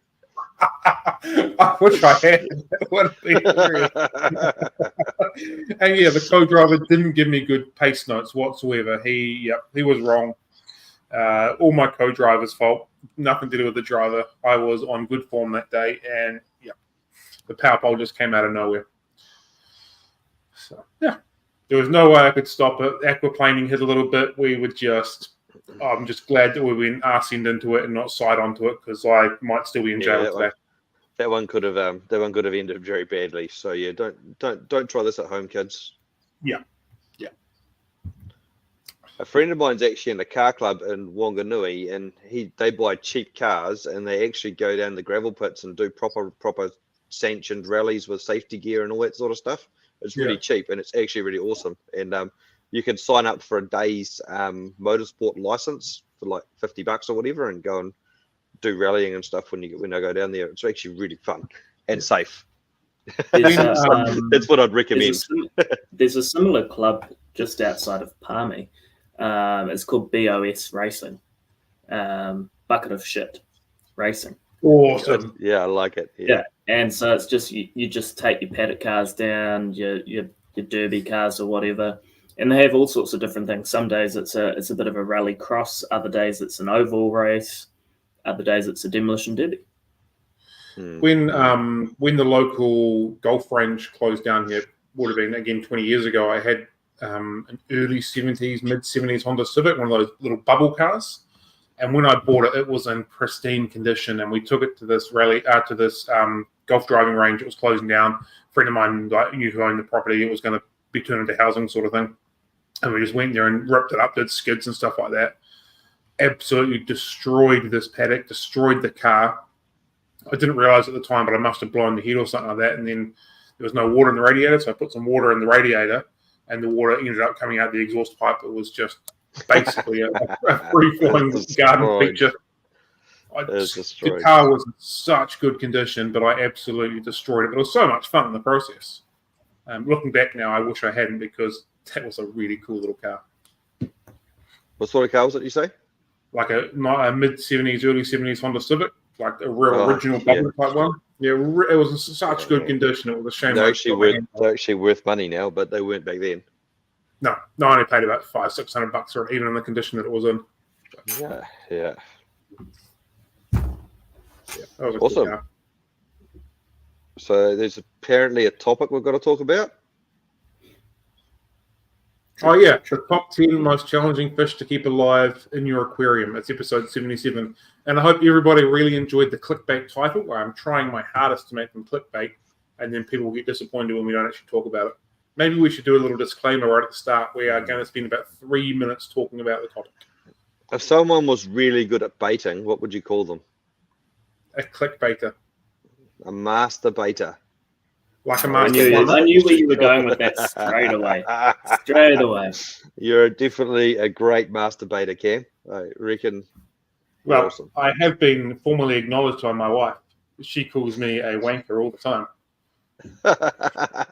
Speaker 3: I wish I had. That would have been hilarious. And yeah, the co-driver didn't give me good pace notes whatsoever. He was wrong. All my co-driver's fault. Nothing to do with the driver. I was on good form that day, and the power pole just came out of nowhere. So yeah, there was no way I could stop it. Aquaplaning hit a little bit. I'm just glad that we went arse end into it and not side onto it, because I might still be in jail today.
Speaker 1: That one could have ended very badly. So yeah, don't try this at home, kids.
Speaker 3: Yeah.
Speaker 1: A friend of mine's actually in a car club in Wanganui, and they buy cheap cars, and they actually go down the gravel pits and do proper sanctioned rallies with safety gear and all that sort of stuff. It's really cheap, and it's actually really awesome. And you can sign up for a day's motorsport license for like $50 or whatever, and go and do rallying and stuff when I go down there. It's actually really fun. and safe.
Speaker 2: There's
Speaker 1: That's what I'd recommend.
Speaker 2: there's a similar club just outside of Palmy. It's called BOS Racing, Bucket of Shit Racing.
Speaker 3: Awesome.
Speaker 1: Yeah, I like it.
Speaker 2: Yeah, and so it's just you just take your paddock cars down, your derby cars or whatever, and they have all sorts of different things. Some days it's a bit of a rally cross, other days it's an oval race, other days it's a demolition derby.
Speaker 3: When the local golf range closed down here, would have been again 20 years ago, I had an early 70s, mid 70s Honda Civic, one of those little bubble cars. And when I bought it, it was in pristine condition. And we took it to this golf driving range. It was closing down. A friend of mine knew who owned the property. It was going to be turned into housing sort of thing. And we just went there and ripped it up, did skids and stuff like that. Absolutely destroyed this paddock, destroyed the car. I didn't realize at the time, but I must have blown the head or something like that. And then there was no water in the radiator, so I put some water in the radiator, and the water ended up coming out the exhaust pipe. It was just basically a free-flowing garden feature. The car was in such good condition, but I absolutely destroyed it. But it was so much fun in the process. Looking back now, I wish I hadn't, because that was a really cool little car.
Speaker 1: What sort of car was it, you say?
Speaker 3: Like a mid-70s, early 70s Honda Civic, like a real original bubble type one. Yeah, it was in such good condition. It was a shame.
Speaker 1: They're actually worth money now, but they weren't back then.
Speaker 3: No, I only paid about $500-600 for it, even in the condition that it was in.
Speaker 1: Yeah.
Speaker 3: That was a
Speaker 1: awesome.
Speaker 3: cool car.
Speaker 1: So there's apparently a topic we've got to talk about.
Speaker 3: Oh yeah, the top 10 most challenging fish to keep alive in your aquarium. It's episode 77, and I hope everybody really enjoyed the clickbait title. I'm trying my hardest to make them clickbait, and then people will get disappointed when we don't actually talk about it. Maybe we should do a little disclaimer right at the start. We are going to spend about 3 minutes talking about the topic.
Speaker 1: If someone was really good at baiting, what would you call them?
Speaker 3: A clickbaiter.
Speaker 1: A master baiter.
Speaker 3: Like a
Speaker 2: I
Speaker 3: master.
Speaker 2: knew where you were going with that straight away. Straight away.
Speaker 1: You're definitely a great master baiter, Cam. I reckon.
Speaker 3: Well,
Speaker 1: awesome.
Speaker 3: I have been formally acknowledged by my wife. She calls me a wanker all the time.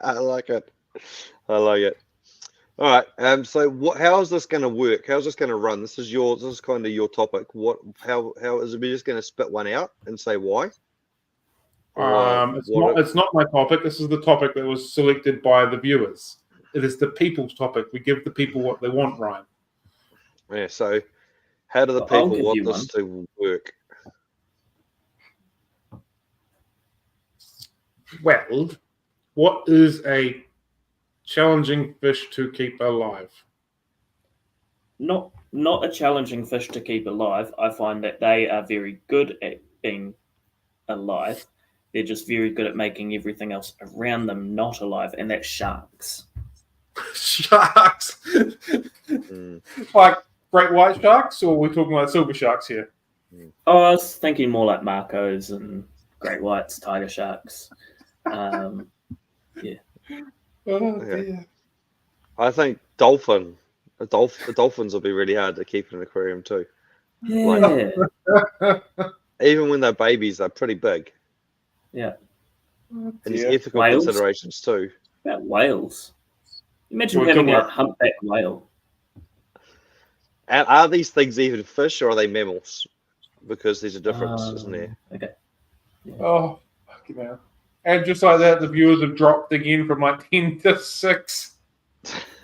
Speaker 1: I like it. All right. So how is this going to work? How's this going to run? This is kind of your topic. How is it? We just going to spit one out and say why?
Speaker 3: It's not my topic. This is the topic that was selected by the viewers. It is the people's topic. We give the people what they want, Ryan.
Speaker 1: Yeah. So, how do the people want this to work?
Speaker 3: Well, what is a challenging fish to keep alive?
Speaker 2: Not a challenging fish to keep alive. I find that they are very good at being alive. They're just very good at making everything else around them not alive, and that's sharks.
Speaker 3: Sharks? Like great white sharks, or are we talking about silver sharks here?
Speaker 2: Oh, I was thinking more like Marcos and great whites, tiger sharks. Yeah.
Speaker 3: Oh, dear.
Speaker 1: I think the dolphins will be really hard to keep in an aquarium too.
Speaker 2: Yeah.
Speaker 1: Even when they're babies, they're pretty big.
Speaker 2: Yeah.
Speaker 1: And there's ethical considerations too.
Speaker 2: About whales. Imagine having a humpback whale.
Speaker 1: And are these things even fish, or are they mammals? Because there's a difference, isn't there?
Speaker 2: Okay. Yeah.
Speaker 3: Oh, fucking hell. And just like that, the viewers have dropped again from like 10 to 6.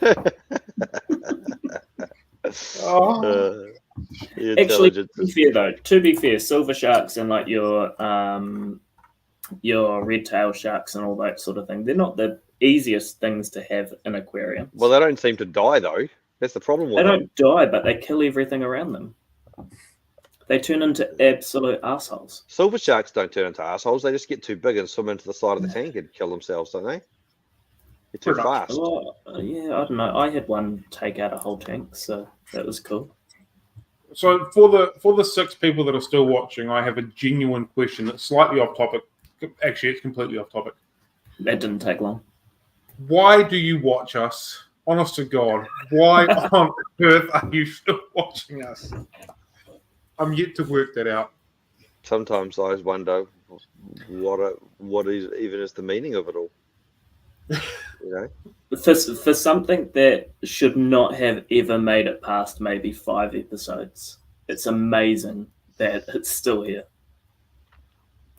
Speaker 2: Actually, to be fair, silver sharks and like your red tail sharks and all that sort of thing, they're not the easiest things to have in aquariums.
Speaker 1: Well, they don't seem to die though. That's the problem with them.
Speaker 2: They don't die, but they kill everything around them. They turn into absolute assholes.
Speaker 1: Silver sharks don't turn into assholes. They just get too big and swim into the side of the tank and kill themselves, don't they? They're too fast.
Speaker 2: Well, yeah, I don't know. I had one take out a whole tank, so that was cool.
Speaker 3: So for the 6 people that are still watching, I have a genuine question that's slightly off topic. Actually, it's completely off topic.
Speaker 2: That didn't take long.
Speaker 3: Why do you watch us? Honest to God, why on earth are you still watching us? I'm yet to work that out.
Speaker 1: Sometimes I wonder what is even is the meaning of it all?
Speaker 2: For something that should not have ever made it past maybe 5 episodes, it's amazing that it's still here.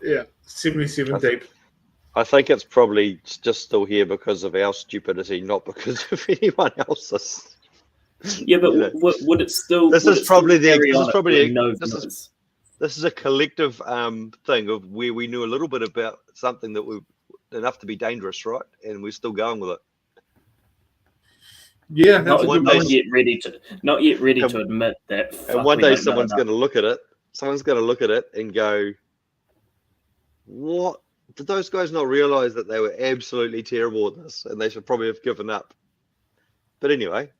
Speaker 3: Yeah, 77 deep.
Speaker 1: I think it's probably just still here because of our stupidity, not because of anyone else's.
Speaker 2: Yeah, but would it still?
Speaker 1: This is probably a collective thing of where we knew a little bit about something that we enough to be dangerous, right? And we're still going with it.
Speaker 3: Yeah,
Speaker 2: not yet ready to admit that.
Speaker 1: And one day someone's going to look at it. Someone's going to look at it and go, "What? Did those guys not realize that they were absolutely terrible at this, and they should probably have given up?" But anyway.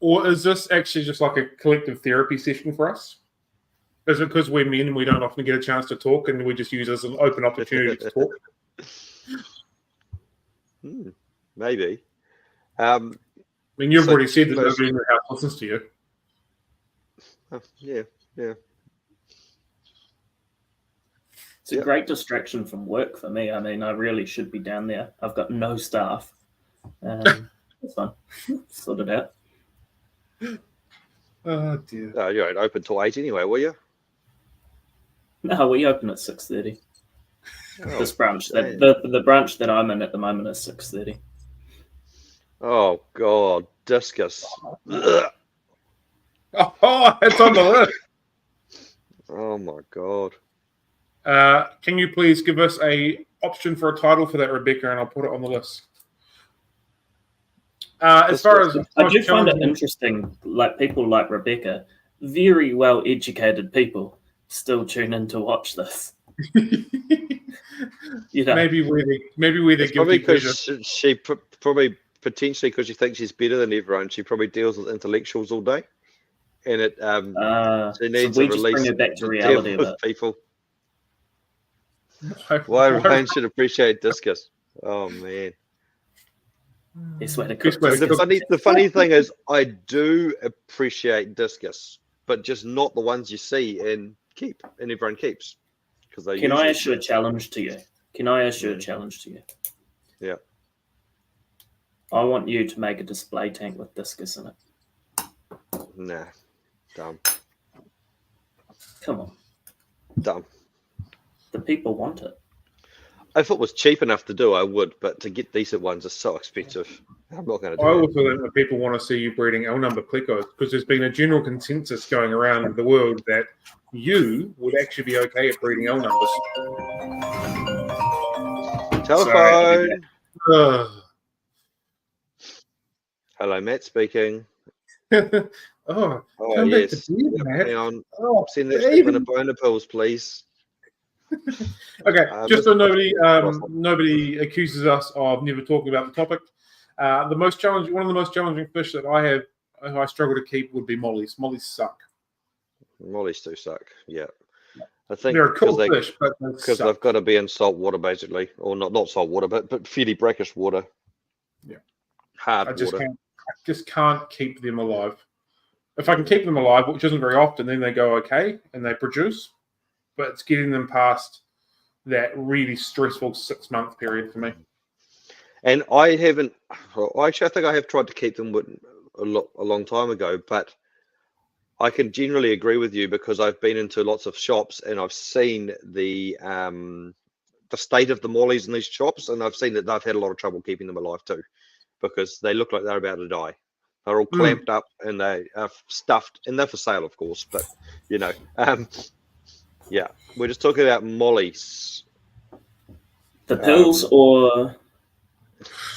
Speaker 3: Or is this actually just like a collective therapy session for us? Is it because we're men and we don't often get a chance to talk, and we just use it as an open opportunity to talk?
Speaker 1: Maybe.
Speaker 3: I mean, you've already said that nobody in your house listens to you.
Speaker 1: Yeah.
Speaker 2: It's a great distraction from work for me. I mean, I really should be down there. I've got no staff. It's fun. Sort it out.
Speaker 3: Oh, dear.
Speaker 1: No, you ain't open till 8 anyway, will you?
Speaker 2: No, we open at 6:30. This branch, the branch that I'm in at the moment is 6:30.
Speaker 3: Oh,
Speaker 1: God, Discus.
Speaker 3: Oh, it's on the list.
Speaker 1: Oh my God.
Speaker 3: Can you please give us a option for a title for that, Rebecca, and I'll put it on the list. As far as
Speaker 2: I do find it interesting, like people like Rebecca, very well educated people, still tune in to watch this.
Speaker 3: Maybe we're the guilty pleasure.
Speaker 1: She probably potentially because she thinks she's better than everyone. She probably deals with intellectuals all day, and it she needs to release
Speaker 2: bring her back to reality
Speaker 1: with people. Why everyone should appreciate Discus? Oh man. The funny thing is, I do appreciate Discus, but just not the ones you see and everyone keeps.
Speaker 2: Can I ask you a challenge to you?
Speaker 1: Yeah.
Speaker 2: I want you to make a display tank with Discus in it.
Speaker 1: Nah, dumb.
Speaker 2: Come on.
Speaker 1: Dumb.
Speaker 2: The people want it.
Speaker 1: If it was cheap enough to do, I would, but to get decent ones is so expensive. I'm not going to do it.
Speaker 3: I also think that people want to see you breeding L-number plecos because there's been a general consensus going around the world that you would actually be okay at breeding L-numbers.
Speaker 1: Telephone. Hello, Matt speaking.
Speaker 3: Oh,
Speaker 1: yes.
Speaker 3: Matt.
Speaker 1: Hang on.
Speaker 3: Oh,
Speaker 1: send that shipment of boner pills, please.
Speaker 3: Okay, just so nobody accuses us of never talking about the topic. One of the most challenging fish that I struggle to keep would be mollies. Mollies suck.
Speaker 1: Mollies do suck. Yeah, I think
Speaker 3: they're a cool fish, but
Speaker 1: because they've got to be in salt water basically, or not salt water, but fairly brackish water.
Speaker 3: Yeah,
Speaker 1: hard water.
Speaker 3: I just can't keep them alive. If I can keep them alive, which isn't very often, then they go okay and they produce. But it's getting them past that really stressful 6-month period for me.
Speaker 1: And I think I have tried to keep them a long time ago, but I can generally agree with you because I've been into lots of shops and I've seen the state of the mollies in these shops, and I've seen that they've had a lot of trouble keeping them alive too, because they look like they're about to die. They're all clamped up and they are stuffed, and they're for sale, of course. But yeah, we're just talking about mollies.
Speaker 2: The pills or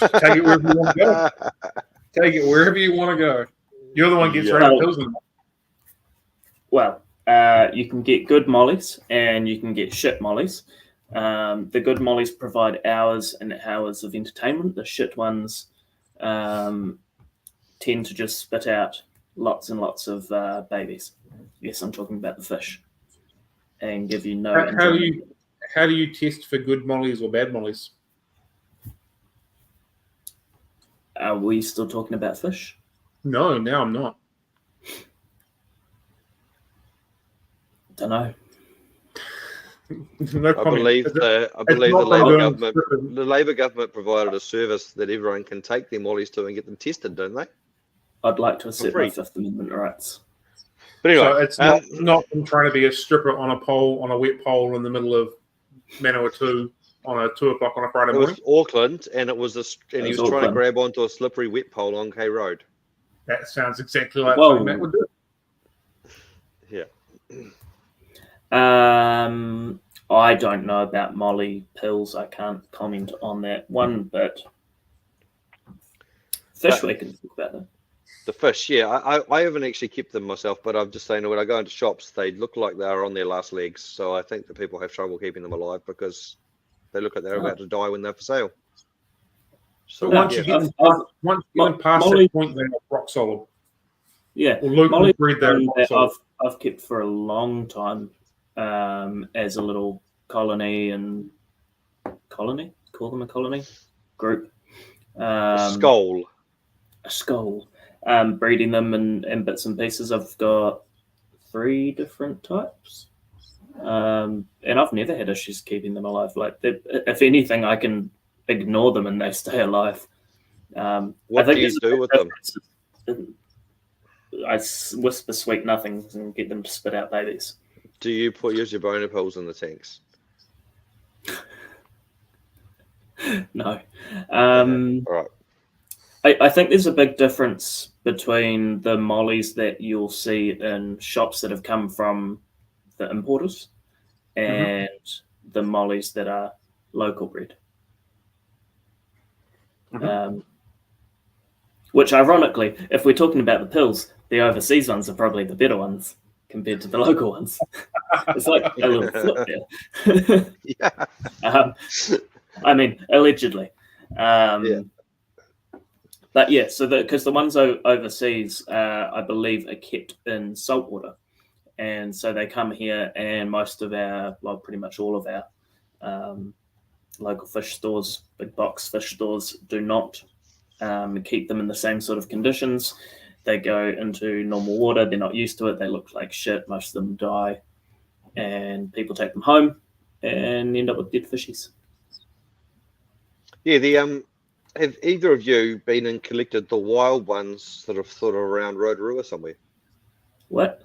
Speaker 3: take it wherever you want to go. Take it wherever you want to go. You're the one who gets rid of pills.
Speaker 2: Well, you can get good mollies and you can get shit mollies. The good mollies provide hours and hours of entertainment. The shit ones tend to just spit out lots and lots of babies. Yes, I'm talking about the fish. And give you no.
Speaker 3: How do you test for good mollies or bad mollies?
Speaker 2: Are we still talking about fish?
Speaker 3: No, now I'm not.
Speaker 2: Don't know.
Speaker 3: No
Speaker 1: I
Speaker 3: comment.
Speaker 1: believe
Speaker 3: Is it-
Speaker 1: the Labor government provided a service that everyone can take their mollies to and get them tested, don't they?
Speaker 2: I'd like to assert my
Speaker 1: free.
Speaker 2: Fifth Amendment rights.
Speaker 1: But anyway,
Speaker 3: So it's not them trying to be a stripper on a pole, on a wet pole in the middle of Manawatu on a 2 o'clock on a Friday
Speaker 1: it
Speaker 3: morning.
Speaker 1: was Auckland, and he was trying to
Speaker 2: Auckland.
Speaker 1: grab onto a slippery wet pole on K Road.
Speaker 3: That sounds exactly like
Speaker 2: Whoa.
Speaker 3: something Matt would do.
Speaker 1: Yeah.
Speaker 2: I don't know about molly pills. I can't comment on that one bit. Fish, we can talk about that.
Speaker 1: The fish, yeah. I haven't actually kept them myself, but I'm just saying when I go into shops, they look like they are on their last legs. So I think that people have trouble keeping them alive because they look like they're about to die when they're for sale. So
Speaker 3: But once you get them past
Speaker 2: molly-
Speaker 3: that point, they're rock solid.
Speaker 2: Yeah,
Speaker 3: Or local
Speaker 2: molly
Speaker 3: breed, they're
Speaker 2: one
Speaker 3: rock
Speaker 2: that
Speaker 3: solid.
Speaker 2: I've kept for a long time as a little colony and colony. Call them a colony group.
Speaker 1: skull.
Speaker 2: A skull. Breeding them in bits and pieces. I've got 3 different types. And I've never had issues keeping them alive. Like, if anything, I can ignore them and they stay alive.
Speaker 1: What do you do with them?
Speaker 2: I whisper sweet nothings and get them to spit out babies.
Speaker 1: Do you use your boner pills in the tanks?
Speaker 2: No.
Speaker 1: All right.
Speaker 2: I think there's a big difference between the mollies that you'll see in shops that have come from the importers and the mollies that are local bred. Which, ironically, if we're talking about the pills, the overseas ones are probably the better ones compared to the local ones. It's like a little flip there.
Speaker 1: Yeah.
Speaker 2: I mean, allegedly. But yeah, so because the ones overseas, I believe, are kept in saltwater. And so they come here, and most of our, well, pretty much all of our local fish stores, big box fish stores, do not keep them in the same sort of conditions. They go into normal water. They're not used to it. They look like shit. Most of them die. And people take them home and end up with dead fishies.
Speaker 1: Yeah, have either of you been and collected the wild ones sort of around Rotorua somewhere?
Speaker 2: What?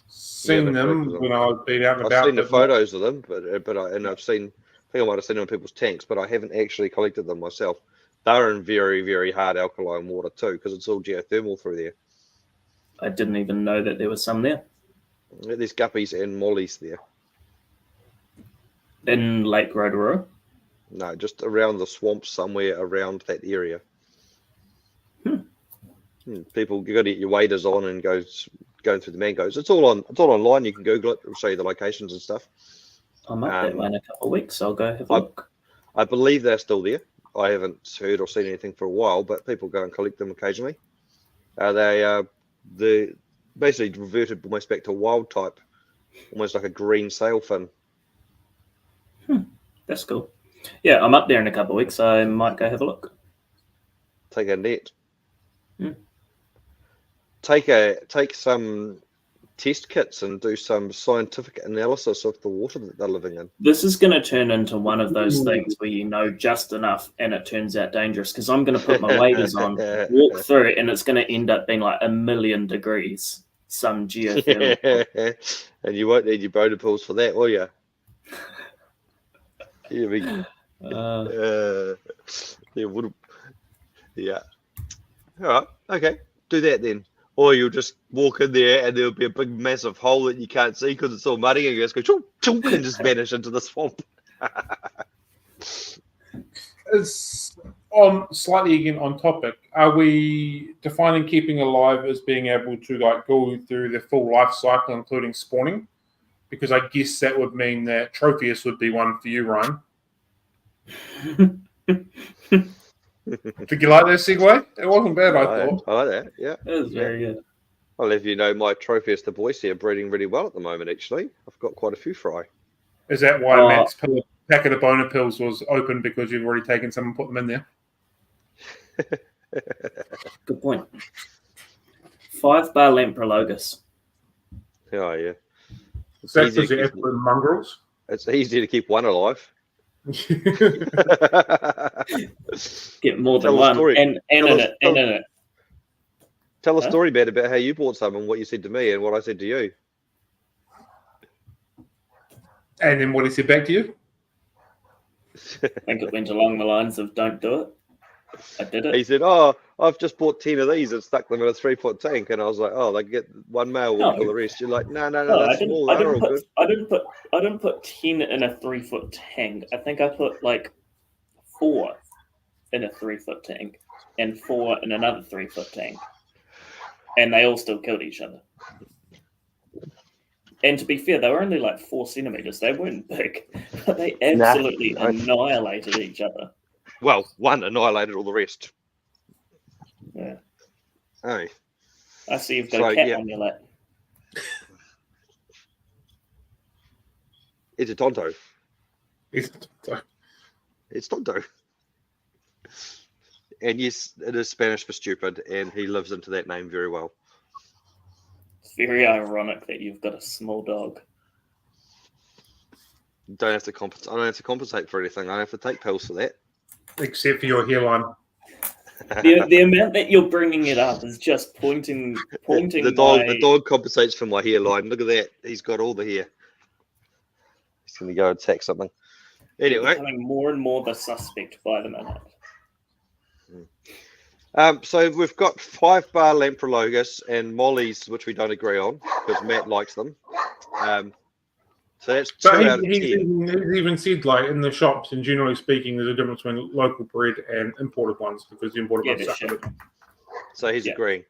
Speaker 3: Seen them when I've been out and about.
Speaker 1: I've seen the photos of them, but I've seen. I think I might have seen them in people's tanks, but I haven't actually collected them myself. They're in very, very hard alkaline water too, because it's all geothermal through there.
Speaker 2: I didn't even know that there was some there.
Speaker 1: There's guppies and mollies there.
Speaker 2: In Lake Rotorua?
Speaker 1: No, just around the swamps somewhere around that area. People, you got to get your waders on and going through the mangroves. It's all online. You can Google it. It'll show you the locations and stuff.
Speaker 2: I'm up that way in a couple of weeks. I'll go have a look.
Speaker 1: I believe they're still there. I haven't heard or seen anything for a while, but people go and collect them occasionally. They basically reverted almost back to wild type, almost like a green sailfin.
Speaker 2: That's cool. Yeah, I'm up there in a couple of weeks. I might go have a look.
Speaker 1: Take a net. Take some test kits and do some scientific analysis of the water that they're living in.
Speaker 2: This is going to turn into one of those things where you know just enough and it turns out dangerous, because I'm going to put my waders on, walk through it, and it's going to end up being like 1,000,000 degrees, some geothermal.
Speaker 1: And you won't need your boner pills for that, will you? Yeah. All right. Okay. Do that then. Or you'll just walk in there and there'll be a big massive hole that you can't see because it's all muddy, and you just go chunk, chunk, and just vanish into the swamp.
Speaker 3: It's on slightly again on topic. Are we defining keeping alive as being able to like go through the full life cycle, including spawning? Because I guess that would mean that Tropheus would be one for you, Ryan. Did you like that segue? It wasn't bad, I thought.
Speaker 1: I like that, yeah.
Speaker 2: It was very good.
Speaker 1: I'll let you know my Tropheus the Boise are breeding really well at the moment, actually. I've got quite a few fry.
Speaker 3: Is that why Matt's packet of boner pills was open, because you've already taken some and put them in there?
Speaker 2: Good point. 5-bar Lamprologus.
Speaker 1: Oh, yeah.
Speaker 3: Is that
Speaker 1: easy
Speaker 3: because
Speaker 1: to
Speaker 3: they're
Speaker 1: keep-
Speaker 3: absolute mongrels?
Speaker 1: It's easy to keep one alive.
Speaker 2: Get more than
Speaker 1: Tell a
Speaker 2: one,
Speaker 1: story.
Speaker 2: and in
Speaker 1: Tell us-
Speaker 2: it, and in it.
Speaker 1: Tell a
Speaker 2: Huh?
Speaker 1: story, Ben, about how you bought some and what you said to me and what I said to you.
Speaker 3: And then what he said back to you?
Speaker 2: I think it went along the lines of "Don't do it." I did
Speaker 1: He
Speaker 2: it.
Speaker 1: said, "Oh, I've just bought 10 of these and stuck them in a 3-foot tank." And I was like, "Oh, they get one male will
Speaker 2: No.
Speaker 1: kill the rest." You're like, "No,
Speaker 2: No,
Speaker 1: that's small.
Speaker 2: I
Speaker 1: They're
Speaker 2: didn't
Speaker 1: all
Speaker 2: put.
Speaker 1: good."
Speaker 2: I didn't put 10 in a 3-foot tank. I think I put like 4 in a 3-foot tank and 4 in another 3-foot tank, and they all still killed each other. And to be fair, they were only like 4 centimeters. They weren't big, but they absolutely
Speaker 1: No.
Speaker 2: annihilated each other.
Speaker 1: Well, one annihilated all the rest.
Speaker 2: Yeah.
Speaker 1: Oh,
Speaker 2: I see you've got
Speaker 1: So,
Speaker 2: a cat
Speaker 1: yeah.
Speaker 2: on your lap.
Speaker 1: it's a Tonto.
Speaker 3: He's-
Speaker 1: It's Tonto. And yes, it is Spanish for stupid, and he lives into that name very well.
Speaker 2: It's very ironic that you've got a small dog.
Speaker 1: Don't have to compensate. I don't have to compensate for anything. I don't have to take pills for that.
Speaker 3: Except for your hairline.
Speaker 2: The amount that you're bringing it up is just pointing.
Speaker 1: The dog compensates for my hairline. Look at that. He's got all the hair. He's going to go attack something.
Speaker 2: You're
Speaker 1: Anyway,
Speaker 2: becoming more and more the suspect by the minute.
Speaker 1: so we've got 5-bar Lamprologus and Mollies, which we don't agree on because Matt likes them. So that's 2
Speaker 3: But
Speaker 1: out of 10.
Speaker 3: he's even said, like, in the shops, and generally speaking, there's a difference between local bred and imported ones because the imported
Speaker 2: Yeah,
Speaker 3: ones
Speaker 2: there's
Speaker 3: suck.
Speaker 2: shit.
Speaker 1: So he's
Speaker 2: Yeah.
Speaker 1: agreeing.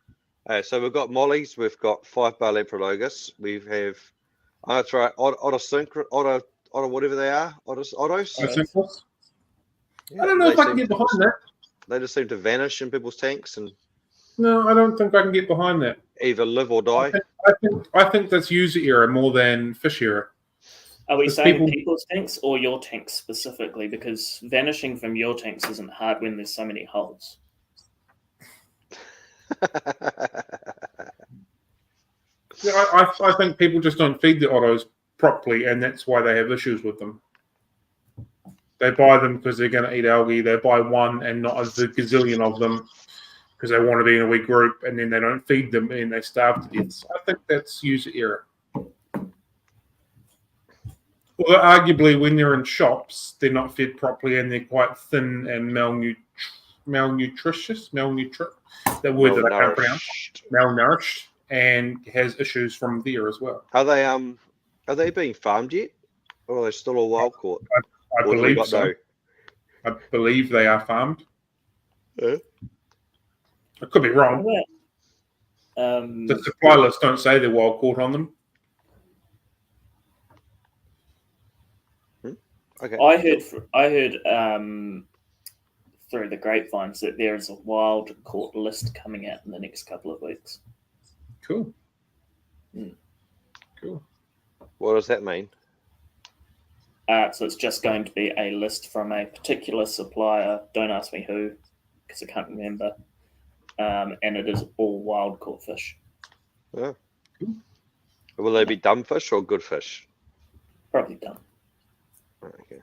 Speaker 1: So we've got Mollies, we've got 5-bar Lamprologus, we have I'm gonna try Otto whatever they are, Ottos.
Speaker 3: I think that's-
Speaker 1: Yeah,
Speaker 3: I don't know
Speaker 1: they
Speaker 3: if I can
Speaker 1: seem
Speaker 3: get
Speaker 1: to
Speaker 3: behind that.
Speaker 1: They just seem to vanish in people's tanks and
Speaker 3: No, I don't think I can get behind that.
Speaker 1: either live or die.
Speaker 3: I think that's user error more than fish error.
Speaker 2: Are we
Speaker 3: Because
Speaker 2: saying people's tanks or your tanks specifically? Because vanishing from your tanks isn't hard when there's so many holes.
Speaker 3: Yeah, I think people just don't feed the Ottos properly, and that's why they have issues with them. They buy them because they're going to eat algae. They buy one and not a gazillion of them because they want to be in a wee group, and then they don't feed them and they starve to death. So I think that's user error. Well, arguably, when they're in shops, they're not fed properly and they're quite thin and malnutritious. That word that I can't pronounce. Malnourished, and has issues from there as well.
Speaker 1: Are they being farmed yet? Or are they still all wild caught?
Speaker 3: I
Speaker 1: Or do we
Speaker 3: believe
Speaker 1: not
Speaker 3: so.
Speaker 1: know?
Speaker 3: I believe they are farmed.
Speaker 1: Yeah.
Speaker 3: I could be wrong. The supply lists don't say they're wild caught on them.
Speaker 1: Okay.
Speaker 2: I heard through the grapevines that there is a wild caught list coming out in the next couple of weeks.
Speaker 3: Cool.
Speaker 2: Mm.
Speaker 3: Cool.
Speaker 1: What does that mean?
Speaker 2: So it's just going to be a list from a particular supplier. Don't ask me who, because I can't remember. And it is all wild caught fish.
Speaker 1: Yeah. Will they be dumb fish or good fish?
Speaker 2: Probably dumb.
Speaker 1: Okay.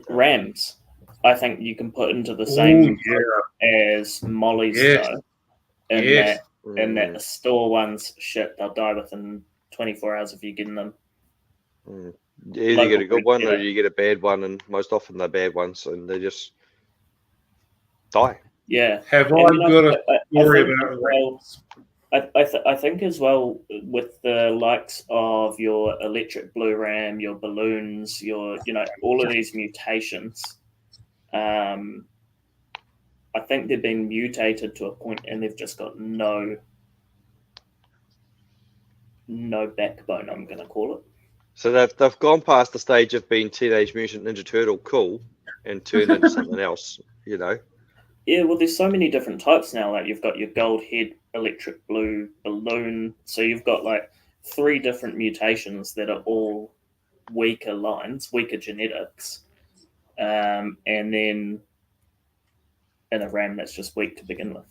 Speaker 2: Rams, I think you can put into the same as mollies though. In that the store ones, shit, they'll die within 24 hours if you're getting them.
Speaker 1: You either get a good one or you get a bad one, and most often they're bad ones, and they just die.
Speaker 2: Yeah.
Speaker 3: Have I got a story about rams?
Speaker 2: I think as well with the likes of your electric blue ram, your balloons, your all of these mutations. I think they've been mutated to a point, and they've just got no backbone. I'm going to call it.
Speaker 1: So they've gone past the stage of being Teenage Mutant Ninja Turtle cool and turned into something else.
Speaker 2: Yeah, well, there's so many different types now. Like you've got your gold head, electric blue, balloon. So you've got like 3 different mutations that are all weaker lines, weaker genetics, and then a ram that's just weak to begin with.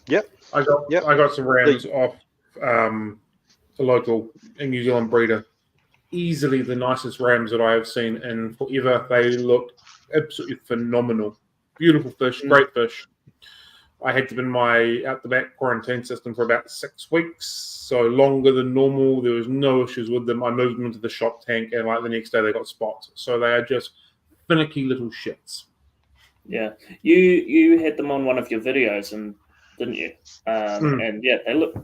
Speaker 1: Yep.
Speaker 3: I got some rams off the local New Zealand breeder. Easily the nicest rams that I have seen in forever. They look absolutely phenomenal. Beautiful fish, great fish. I had them in my out the back quarantine system for about 6 weeks, so longer than normal. There was no issues with them. I moved them into the shop tank, and like the next day they got spots. So they are just finicky little shits.
Speaker 2: Yeah, you had them on one of your videos, and didn't you? And yeah, they look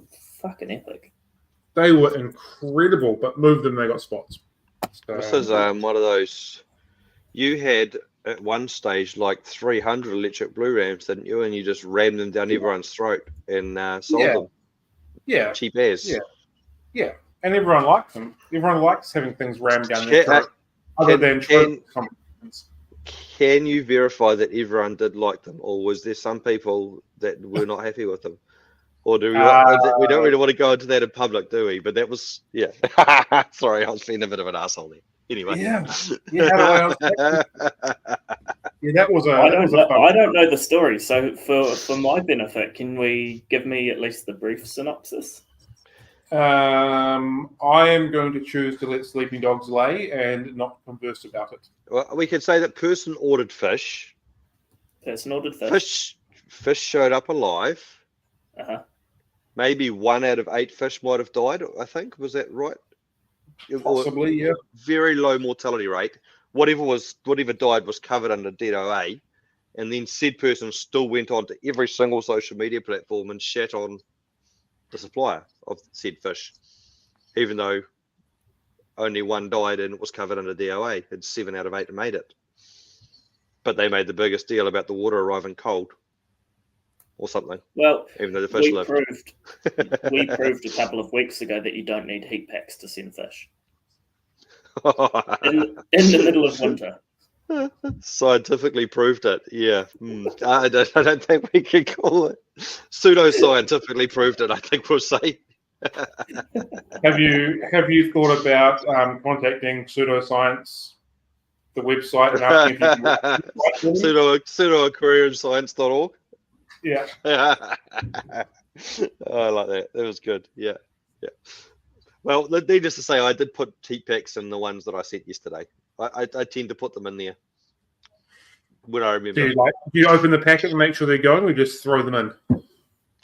Speaker 2: fucking epic.
Speaker 3: They were incredible, but moved them, they got spots. So,
Speaker 1: This is one of those. You had at one stage like 300 electric blue rams, didn't you? And you just rammed them down everyone's throat and sold them.
Speaker 3: Yeah.
Speaker 1: Cheap as.
Speaker 3: Yeah. And everyone likes them. Everyone likes having things rammed down their throat. Other than competitions.
Speaker 1: Can you verify that everyone did like them, or was there some people that were not happy with them? Or do we? We don't really want to go into that in public, do we? But that was, yeah. Sorry, I was being a bit of an asshole there. Anyway.
Speaker 3: Yeah. That was a.
Speaker 2: I don't know the story, so for my benefit, can we give me at least the brief synopsis?
Speaker 3: I am going to choose to let sleeping dogs lay and not converse about it.
Speaker 1: Well, we could say that person ordered fish.
Speaker 2: Person ordered fish.
Speaker 1: Fish showed up alive. Maybe 1 out of 8 fish might have died, I think. Was that right?
Speaker 3: Possibly, yeah.
Speaker 1: Very low mortality rate. Whatever died was covered under dead OA. And then said person still went on to every single social media platform and shat on the supplier of said fish, even though only 1 died and it was covered under DOA, and 7 out of 8 made it. But they made the biggest deal about the water arriving cold or something.
Speaker 2: Well,
Speaker 1: even though the fish lived.
Speaker 2: We proved a couple of weeks ago that you don't need heat packs to send fish in the middle of winter.
Speaker 1: Scientifically proved it. Yeah. I don't think we can call it pseudo-scientifically proved it. I think we'll say.
Speaker 3: Have you thought about contacting Pseudoscience, the website, and asking if you can
Speaker 1: pseudoaquariumscience.org?
Speaker 3: Yeah.
Speaker 1: I like that. That was good. Yeah. Well, needless to say, I did put heat packs in the ones that I sent yesterday. I tend to put them in there when I remember.
Speaker 3: Do you open the packet and make sure they're going, or just throw them in?
Speaker 1: Well,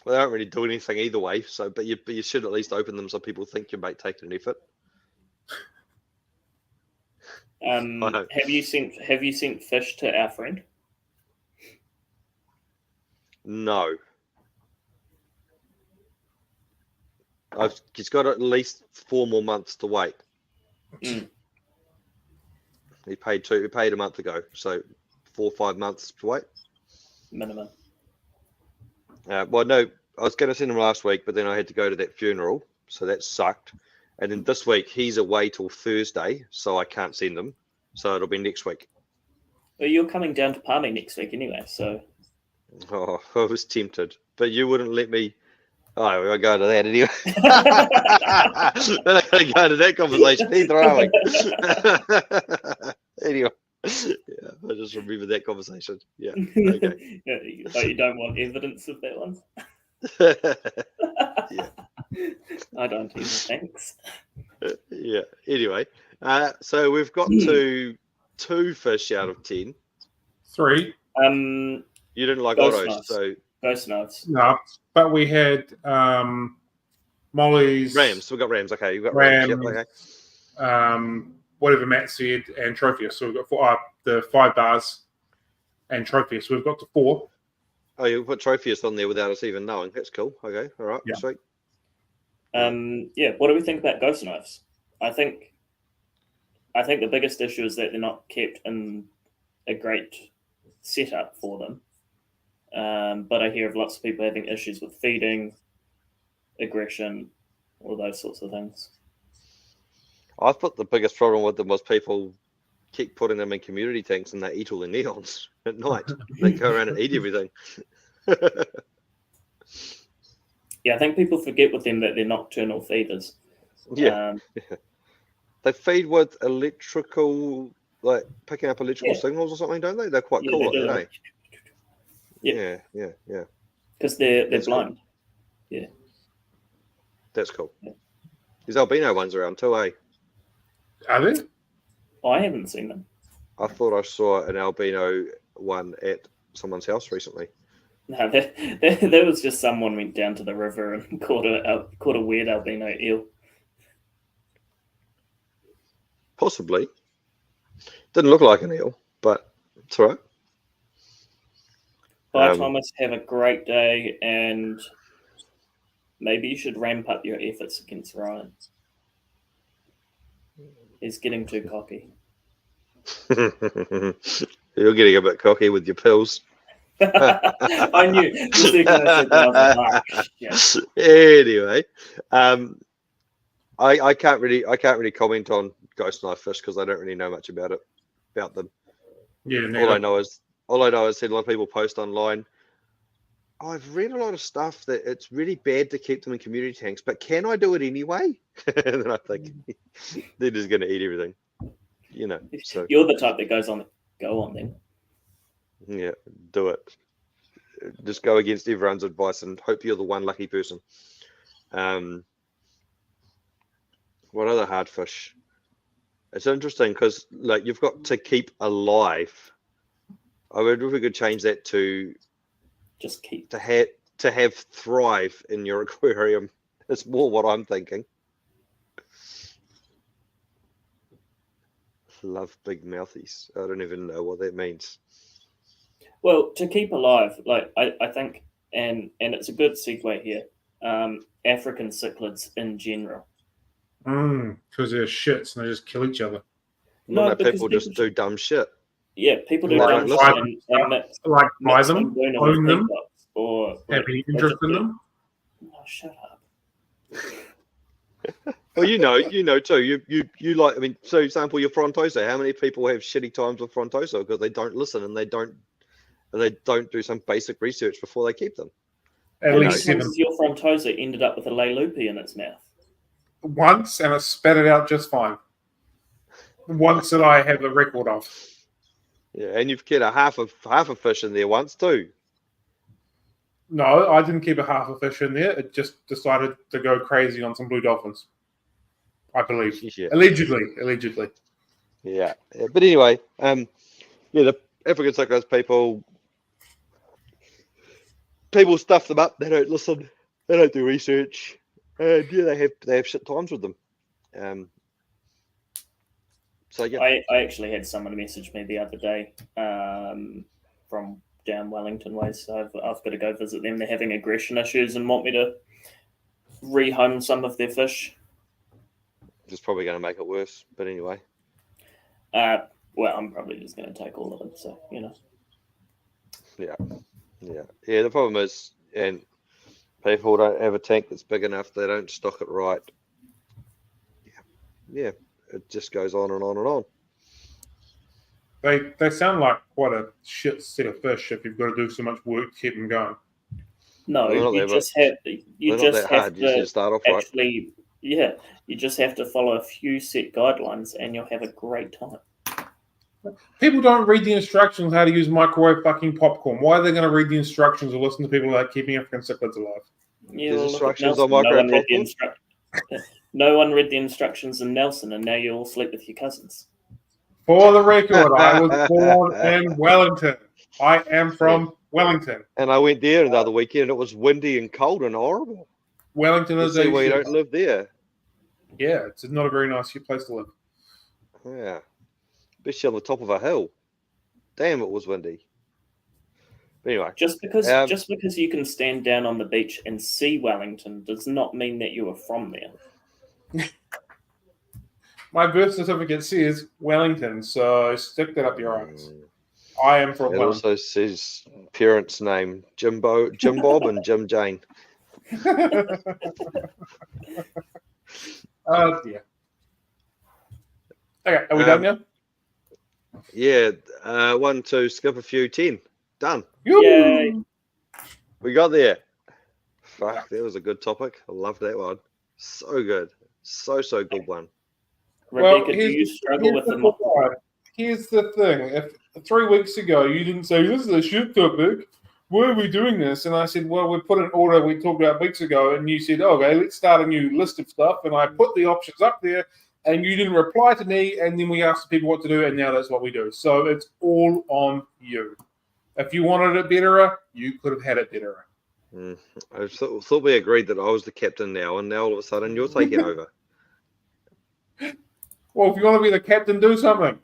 Speaker 1: they don't really do anything either way. So, but you should at least open them so people think you might take an effort.
Speaker 2: Have you sent fish to our friend?
Speaker 1: No. He's got at least 4 more months to wait. He paid a month ago, so 4 or 5 months to wait.
Speaker 2: Minimum.
Speaker 1: Well, no, I was going to send him last week, but then I had to go to that funeral, so that sucked. And then this week he's away till Thursday, so I can't send him. So it'll be next week.
Speaker 2: Well, you're coming down to Palmy next week anyway, so.
Speaker 1: Oh, I was tempted, but you wouldn't let me. Oh, we'll go to that anyway. We're not going to go to that conversation either, are we? Anyway, yeah, I just remember that conversation. Yeah, okay.
Speaker 2: But you don't want evidence of that one?
Speaker 1: Yeah.
Speaker 2: I don't either, thanks.
Speaker 1: Yeah, anyway, so we've got to 2 fish out of 10.
Speaker 3: 3.
Speaker 1: You didn't like
Speaker 2: Ghost
Speaker 1: autos,
Speaker 2: knives.
Speaker 1: so
Speaker 2: Ghost knives.
Speaker 3: No, but we had Molly's
Speaker 1: Rams. We've got Rams. Okay, you've got
Speaker 3: Rams.
Speaker 1: Rams. Yep, okay.
Speaker 3: Whatever Matt said, and Tropheus. So we've got the 5 bars and Tropheus. So we've got to 4.
Speaker 1: Oh, you put Tropheus on there without us even knowing. That's cool. Okay, all right,
Speaker 3: Yeah.
Speaker 1: sweet.
Speaker 2: Yeah. What do we think about ghost knives? I think the biggest issue is that they're not kept in a great setup for them. But I hear of lots of people having issues with feeding, aggression, all those sorts of things.
Speaker 1: I thought the biggest problem with them was people keep putting them in community tanks and they eat all the neons at night. They go around and eat everything.
Speaker 2: Yeah, I think people forget with them that they're nocturnal feeders.
Speaker 1: Yeah. They feed with electrical, like picking up electrical signals or something, don't they? They're quite cool,
Speaker 2: they do.
Speaker 1: aren't they? Yeah.
Speaker 2: because they're
Speaker 1: That's cool.
Speaker 2: blind.
Speaker 1: That's cool.
Speaker 2: Yeah.
Speaker 1: There's albino ones around too, eh?
Speaker 3: Are they?
Speaker 2: I haven't seen them.
Speaker 1: I thought I saw an albino one at someone's house recently.
Speaker 2: No, there was just someone went down to the river and caught a weird albino eel.
Speaker 1: Possibly. Didn't look like an eel, but it's all right.
Speaker 2: Bye, Thomas. Have a great day, and maybe you should ramp up your efforts against Ryan. He's getting too cocky.
Speaker 1: You're getting a bit cocky with your pills.
Speaker 2: I knew. The second I said that, I was like, "Ah, shit."
Speaker 1: Anyway, I can't really comment on ghost knife fish because I don't really know much about them.
Speaker 3: Yeah,
Speaker 1: All I know is a lot of people post online. I've read a lot of stuff that it's really bad to keep them in community tanks, but can I do it anyway? And then I think they're just going to eat everything, So
Speaker 2: You're the type that go on then.
Speaker 1: yeah, do it. Just go against everyone's advice and hope you're the one lucky person. What other hard fish? It's interesting because like you've got to keep alive. I would if we could change that to
Speaker 2: Just keep.
Speaker 1: to have thrive in your aquarium. It's more what I'm thinking. Love big mouthies. I don't even know what that means.
Speaker 2: Well, to keep alive, like I think, and it's a good segue here. African cichlids in general.
Speaker 3: Because they're shits and they just kill each other.
Speaker 1: No,
Speaker 2: because
Speaker 1: people just do dumb shit.
Speaker 2: Yeah, people do
Speaker 1: Like,
Speaker 2: dumb shit
Speaker 1: like-
Speaker 2: and mix
Speaker 3: Buy them,
Speaker 2: tuna with
Speaker 3: own them,
Speaker 2: peacocks, or
Speaker 3: have any interest in them.
Speaker 2: Oh, shut up.
Speaker 1: Well, you know too. You like. I mean, so example, your frontosa. How many people have shitty times with frontosa because they don't listen and they don't do some basic research before they keep them.
Speaker 3: At
Speaker 2: How many
Speaker 3: least
Speaker 2: times
Speaker 3: 7.
Speaker 2: has your frontosa ended up with a lay loopy in its mouth?
Speaker 3: Once, and it spat it out just fine. Once that I have a record of.
Speaker 1: Yeah, and you've kept a half a fish in there once too.
Speaker 3: No, I didn't keep a half a fish in there. It just decided to go crazy on some blue dolphins. I believe.
Speaker 1: Yeah.
Speaker 3: Allegedly.
Speaker 1: Yeah. But anyway, the African cichlids people stuff them up. They don't listen. They don't do research. And yeah, they have shit times with them. So yeah,
Speaker 2: I actually had someone message me the other day from down Wellington ways, so I've got to go visit them. They're having aggression issues and want me to rehome some of their fish.
Speaker 1: it's probably going to make it worse. But anyway,
Speaker 2: Well, I'm probably just going to take all of them. So
Speaker 1: yeah. The problem is, and people don't have a tank that's big enough. They don't stock it right. Yeah. It just goes on and on and on.
Speaker 3: They sound like quite a shit set of fish if you've got to do so much work to keep them going.
Speaker 2: no,
Speaker 1: They're not
Speaker 2: you
Speaker 1: there,
Speaker 2: just have you
Speaker 1: They're not
Speaker 2: just
Speaker 1: that
Speaker 2: have
Speaker 1: hard. You just need
Speaker 2: to
Speaker 1: to start off right.
Speaker 2: actually you just have to follow a few set guidelines and you'll have a great time.
Speaker 3: People don't read the instructions how to use microwave fucking popcorn. Why are they going to read the instructions or listen to people about keeping African cichlids alive?
Speaker 2: Yeah,
Speaker 1: There's
Speaker 2: well, look at
Speaker 1: instructions
Speaker 2: Nelson.
Speaker 1: on microwave
Speaker 2: no one read the
Speaker 1: popcorn?
Speaker 2: No one read the instructions in Nelson, and now you all sleep with your cousins.
Speaker 3: For the record, I was born in Wellington. I am from Wellington.
Speaker 1: And I went there the other weekend and it was windy and cold and horrible.
Speaker 3: Wellington
Speaker 1: You
Speaker 3: is
Speaker 1: see
Speaker 3: a
Speaker 1: why you
Speaker 3: shit.
Speaker 1: don't live there.
Speaker 3: Yeah, it's not a very nice place to live.
Speaker 1: Yeah. Especially on the top of a hill. Damn, it was windy. But anyway.
Speaker 2: Just because you can stand down on the beach and see Wellington does not mean that you are from there.
Speaker 3: My birth certificate says Wellington, so stick that up your ass. I am from
Speaker 1: It
Speaker 3: Wellington.
Speaker 1: also says parents' name, Jim Bob and Jim Jane.
Speaker 3: Oh dear. Okay, are we done now?
Speaker 1: Yeah, 1, 2, skip a few, 10. Done.
Speaker 2: Yay.
Speaker 1: We got there. Fuck, that was a good topic. I love that one. So good. So good one.
Speaker 2: Rebecca, do you struggle with
Speaker 3: Here's the thing. If 3 weeks ago you didn't say this is a shit topic, why are we doing this? And I said, well, we put an order we talked about weeks ago, and you said, okay, let's start a new list of stuff. And I put the options up there, and you didn't reply to me, and then we asked the people what to do, and now that's what we do. So it's all on you. If you wanted it better, you could have had it better.
Speaker 1: I thought we agreed that I was the captain now, and now all of a sudden you're taking over.
Speaker 3: Well, if you want to be the captain, do something.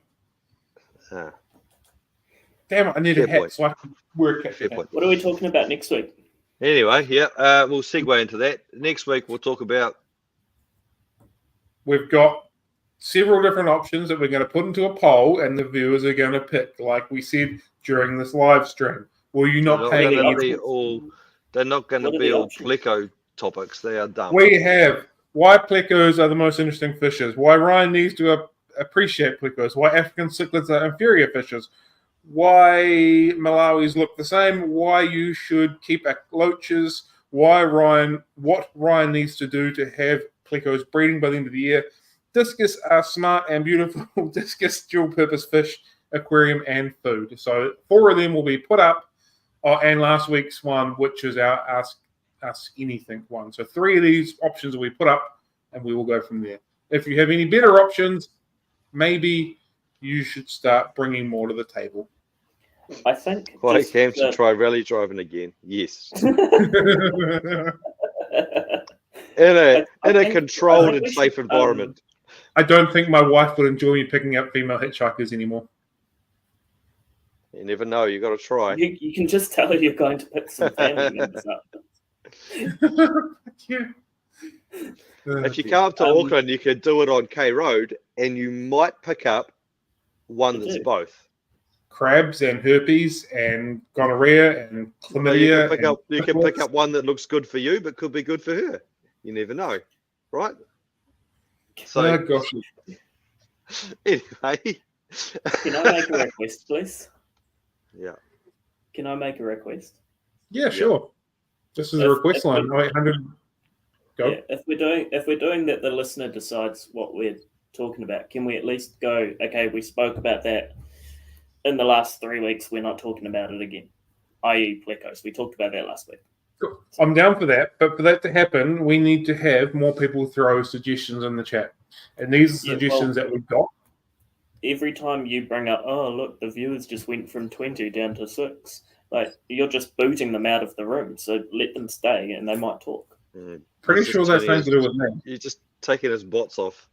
Speaker 3: Damn it, I need a hat so I can wear a captain hat.
Speaker 2: What are we talking about next week?
Speaker 1: Anyway, we'll segue into that. Next week we'll talk about.
Speaker 3: We've got several different options that we're going to put into a poll, and the viewers are going to pick, like we said during this live stream. Will you not pay attention?
Speaker 1: They're not going to be all pleco topics. They are dumb.
Speaker 3: We have why plecos are the most interesting fishes, why Ryan needs to appreciate plecos, why African cichlids are inferior fishes, why Malawis look the same, why you should keep loaches, what Ryan needs to do to have plecos breeding by the end of the year. Discus are smart and beautiful. Discus dual-purpose fish, aquarium, and food. So 4 of them will be put up. And last week's one, which is our Ask Us Anything one. So 3 of these options will be put up, and we will go from there. If you have any better options, maybe you should start bringing more to the table.
Speaker 2: I think.
Speaker 1: Why Cam should try rally driving again? Yes. in a controlled and safe environment.
Speaker 3: I don't think my wife would enjoy me picking up female hitchhikers anymore.
Speaker 1: You never know. You got to try.
Speaker 2: You can just tell her you're going to pick some family members up.
Speaker 3: Yeah.
Speaker 1: If you come up to Auckland, you can do it on K Road, and you might pick up one that's both.
Speaker 3: Crabs and herpes and gonorrhea and chlamydia.
Speaker 1: You can pick up one that looks good for you, but could be good for her. You never know, right? So,
Speaker 3: gosh.
Speaker 1: Anyway.
Speaker 2: Can I make a request, please?
Speaker 1: Yeah.
Speaker 2: Can I make a request?
Speaker 3: Yeah, sure. This is a request line. 0800. Go.
Speaker 2: Yeah, if we're doing that, the listener decides what we're talking about. Can we at least go? Okay, we spoke about that in the last 3 weeks. We're not talking about it again. I.e., plecos. We talked about that last week.
Speaker 3: Cool. I'm down for that, but for that to happen, we need to have more people throw suggestions in the chat, and these are suggestions that we've got.
Speaker 2: Every time you bring up, oh look, the viewers just went from 20 down to 6. Like, you're just booting them out of the room. So let them stay, and they might talk.
Speaker 3: Pretty sure that's nothing to do with me.
Speaker 1: You're just taking his bots off.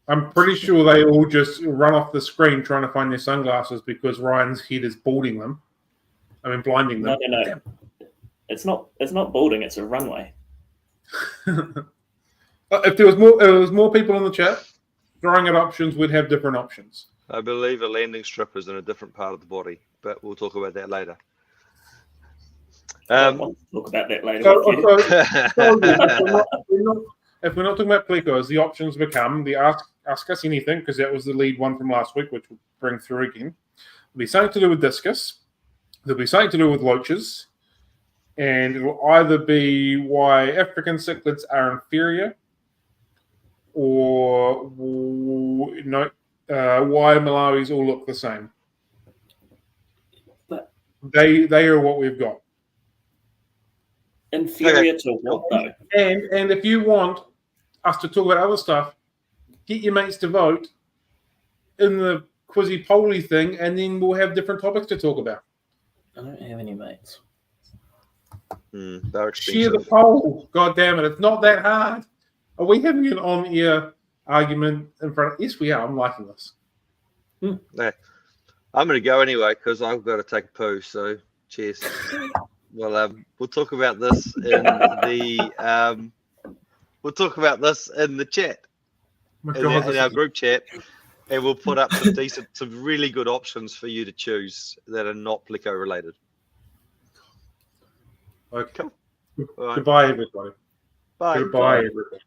Speaker 3: I'm pretty sure they all just run off the screen trying to find their sunglasses because Ryan's head is balding them. I mean, blinding them.
Speaker 2: No. Damn. It's not balding. It's a runway.
Speaker 3: If there was more people in the chat throwing at options, we'd have different options.
Speaker 1: I believe a landing strip is in a different part of the body, but we'll talk about that later.
Speaker 2: We'll talk about that later.
Speaker 3: If we're not talking about plecos, the options become the ask us anything, because that was the lead one from last week, which we'll bring through again. There'll be something to do with discus. There'll be something to do with loaches. And it will either be why African cichlids are inferior, or why Malawis all look the same.
Speaker 2: But
Speaker 3: they are what we've got.
Speaker 2: Inferior to what, though?
Speaker 3: And if you want us to talk about other stuff, get your mates to vote in the quizzy polly thing, and then we'll have different topics to talk about.
Speaker 2: I don't have any mates.
Speaker 3: Share the poll. God damn it. It's not that hard. Are we having an on-air argument in front of... Yes, we are. I'm liking this.
Speaker 1: Yeah. I'm going to go anyway because I've got to take a poo. So, cheers. Well, we'll talk about this in the chat, in our group chat, and we'll put up some really good options for you to choose that are not pleco related.
Speaker 3: Okay.
Speaker 1: Cool. Right.
Speaker 3: Goodbye, everybody.
Speaker 1: Bye.
Speaker 3: Goodbye, everybody.